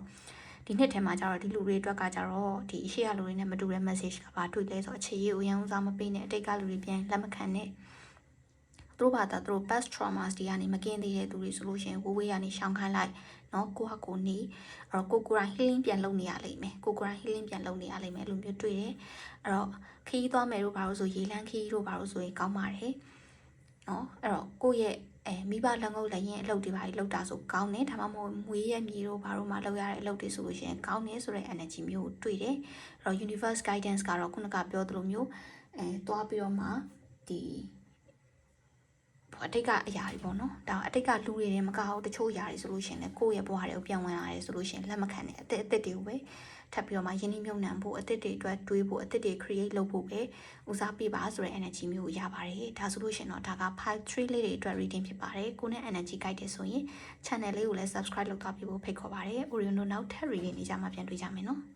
ဒီနှစ်ထဲမှာကျတော့ဒီလူတွေအတွက်ကကျတော့ဒီအရှိရလူတွေနဲ့မတူတဲ့ message ကဘာတွေ့လဲဆိုတော့အခြေရေးကိုရန်ဦးစားမပေးနဲ့အတိတ်ကလူတွေပြန်လက်မခံနဲ့သူတို့ဘာသာသူတို့ past traumas တွေကနေမကင်းသေးတဲ့သူတွေဆိုလို့ရှိရင်ဝေးကနေရှောင်ခိုင်းလိုက်နော်ကိုဟာကိုနေအဲ့တော့ကိုယ်တိုင် healing ပြန်လုပ်နေရလိမ့်မယ်ကိုယ်တိုင် healing ပြန်လုပ်နေရလိမ့်မယ်လို့မျိုးတွေ့တယ်အဲ့တော့ခီးသွားမယ်တို့ဘာလို့ဆိုရေလန်းခီးတို့ဘာလို့ဆိုရင်ကောင်းပါတယ်နော်အဲ့တော့ကိုယ့်ရဲ့မိဘလက်ငုပ်လည်းရင်အလုပ်တွေပါလုပ်တာဆိုကောင်းတယ်ဒါမှမဟုတ်မွေးရဲ့မြေတို့ဘာလို့မှလုပ်ရတဲ့အလုပ်တွေဆိုလို့ရှိရင်ကောင်းတယ်ဆိုတဲ့ energy မျိုးကိုတွေ့တယ်အဲ့တော့ universe guidance ကတော့ခုနကပြောသလိုမျိုးသွားပြီးတော့မှဒီအတိတ်ကအရာတွေပေါ့နော်ဒါအတိတ်ကလူတွေနဲ့မကအောင်တချို့အရာတွေဆိုလို့ရှိရင်လည်းကိုယ့်ရဲ့ဘဝတွေကိုပြန်ဝင်လာတယ်ဆိုလို့ရှိရင်လက်မခံနဲ့အသစ်တွေကိုပဲထပ်ပြီးတော့မှယင်းနှိမ့်မြုပ်နှံဖို့အသစ်တွေအတွက်တွေးဖို့အသစ်တွေ create လုပ်ဖို့ပဲဦးစားပေးပါဆိုတဲ့ energy မျိုးကိုရပါတယ်ဒါဆိုလို့ရှိရင်တော့ဒါက 5-3 လေးတွေအတွက် reading ဖြစ်ပါတယ်ကိုနဲ့ energy guide တယ်ဆိုရင် channel လေးကိုလည်း subscribe လုပ်သွားပြီးဖို့ဖိတ်ခေါ်ပါတယ် Orion တို့နောက်ထပ် reading နေကြမှာပြန်တွေ့ကြမယ်နော်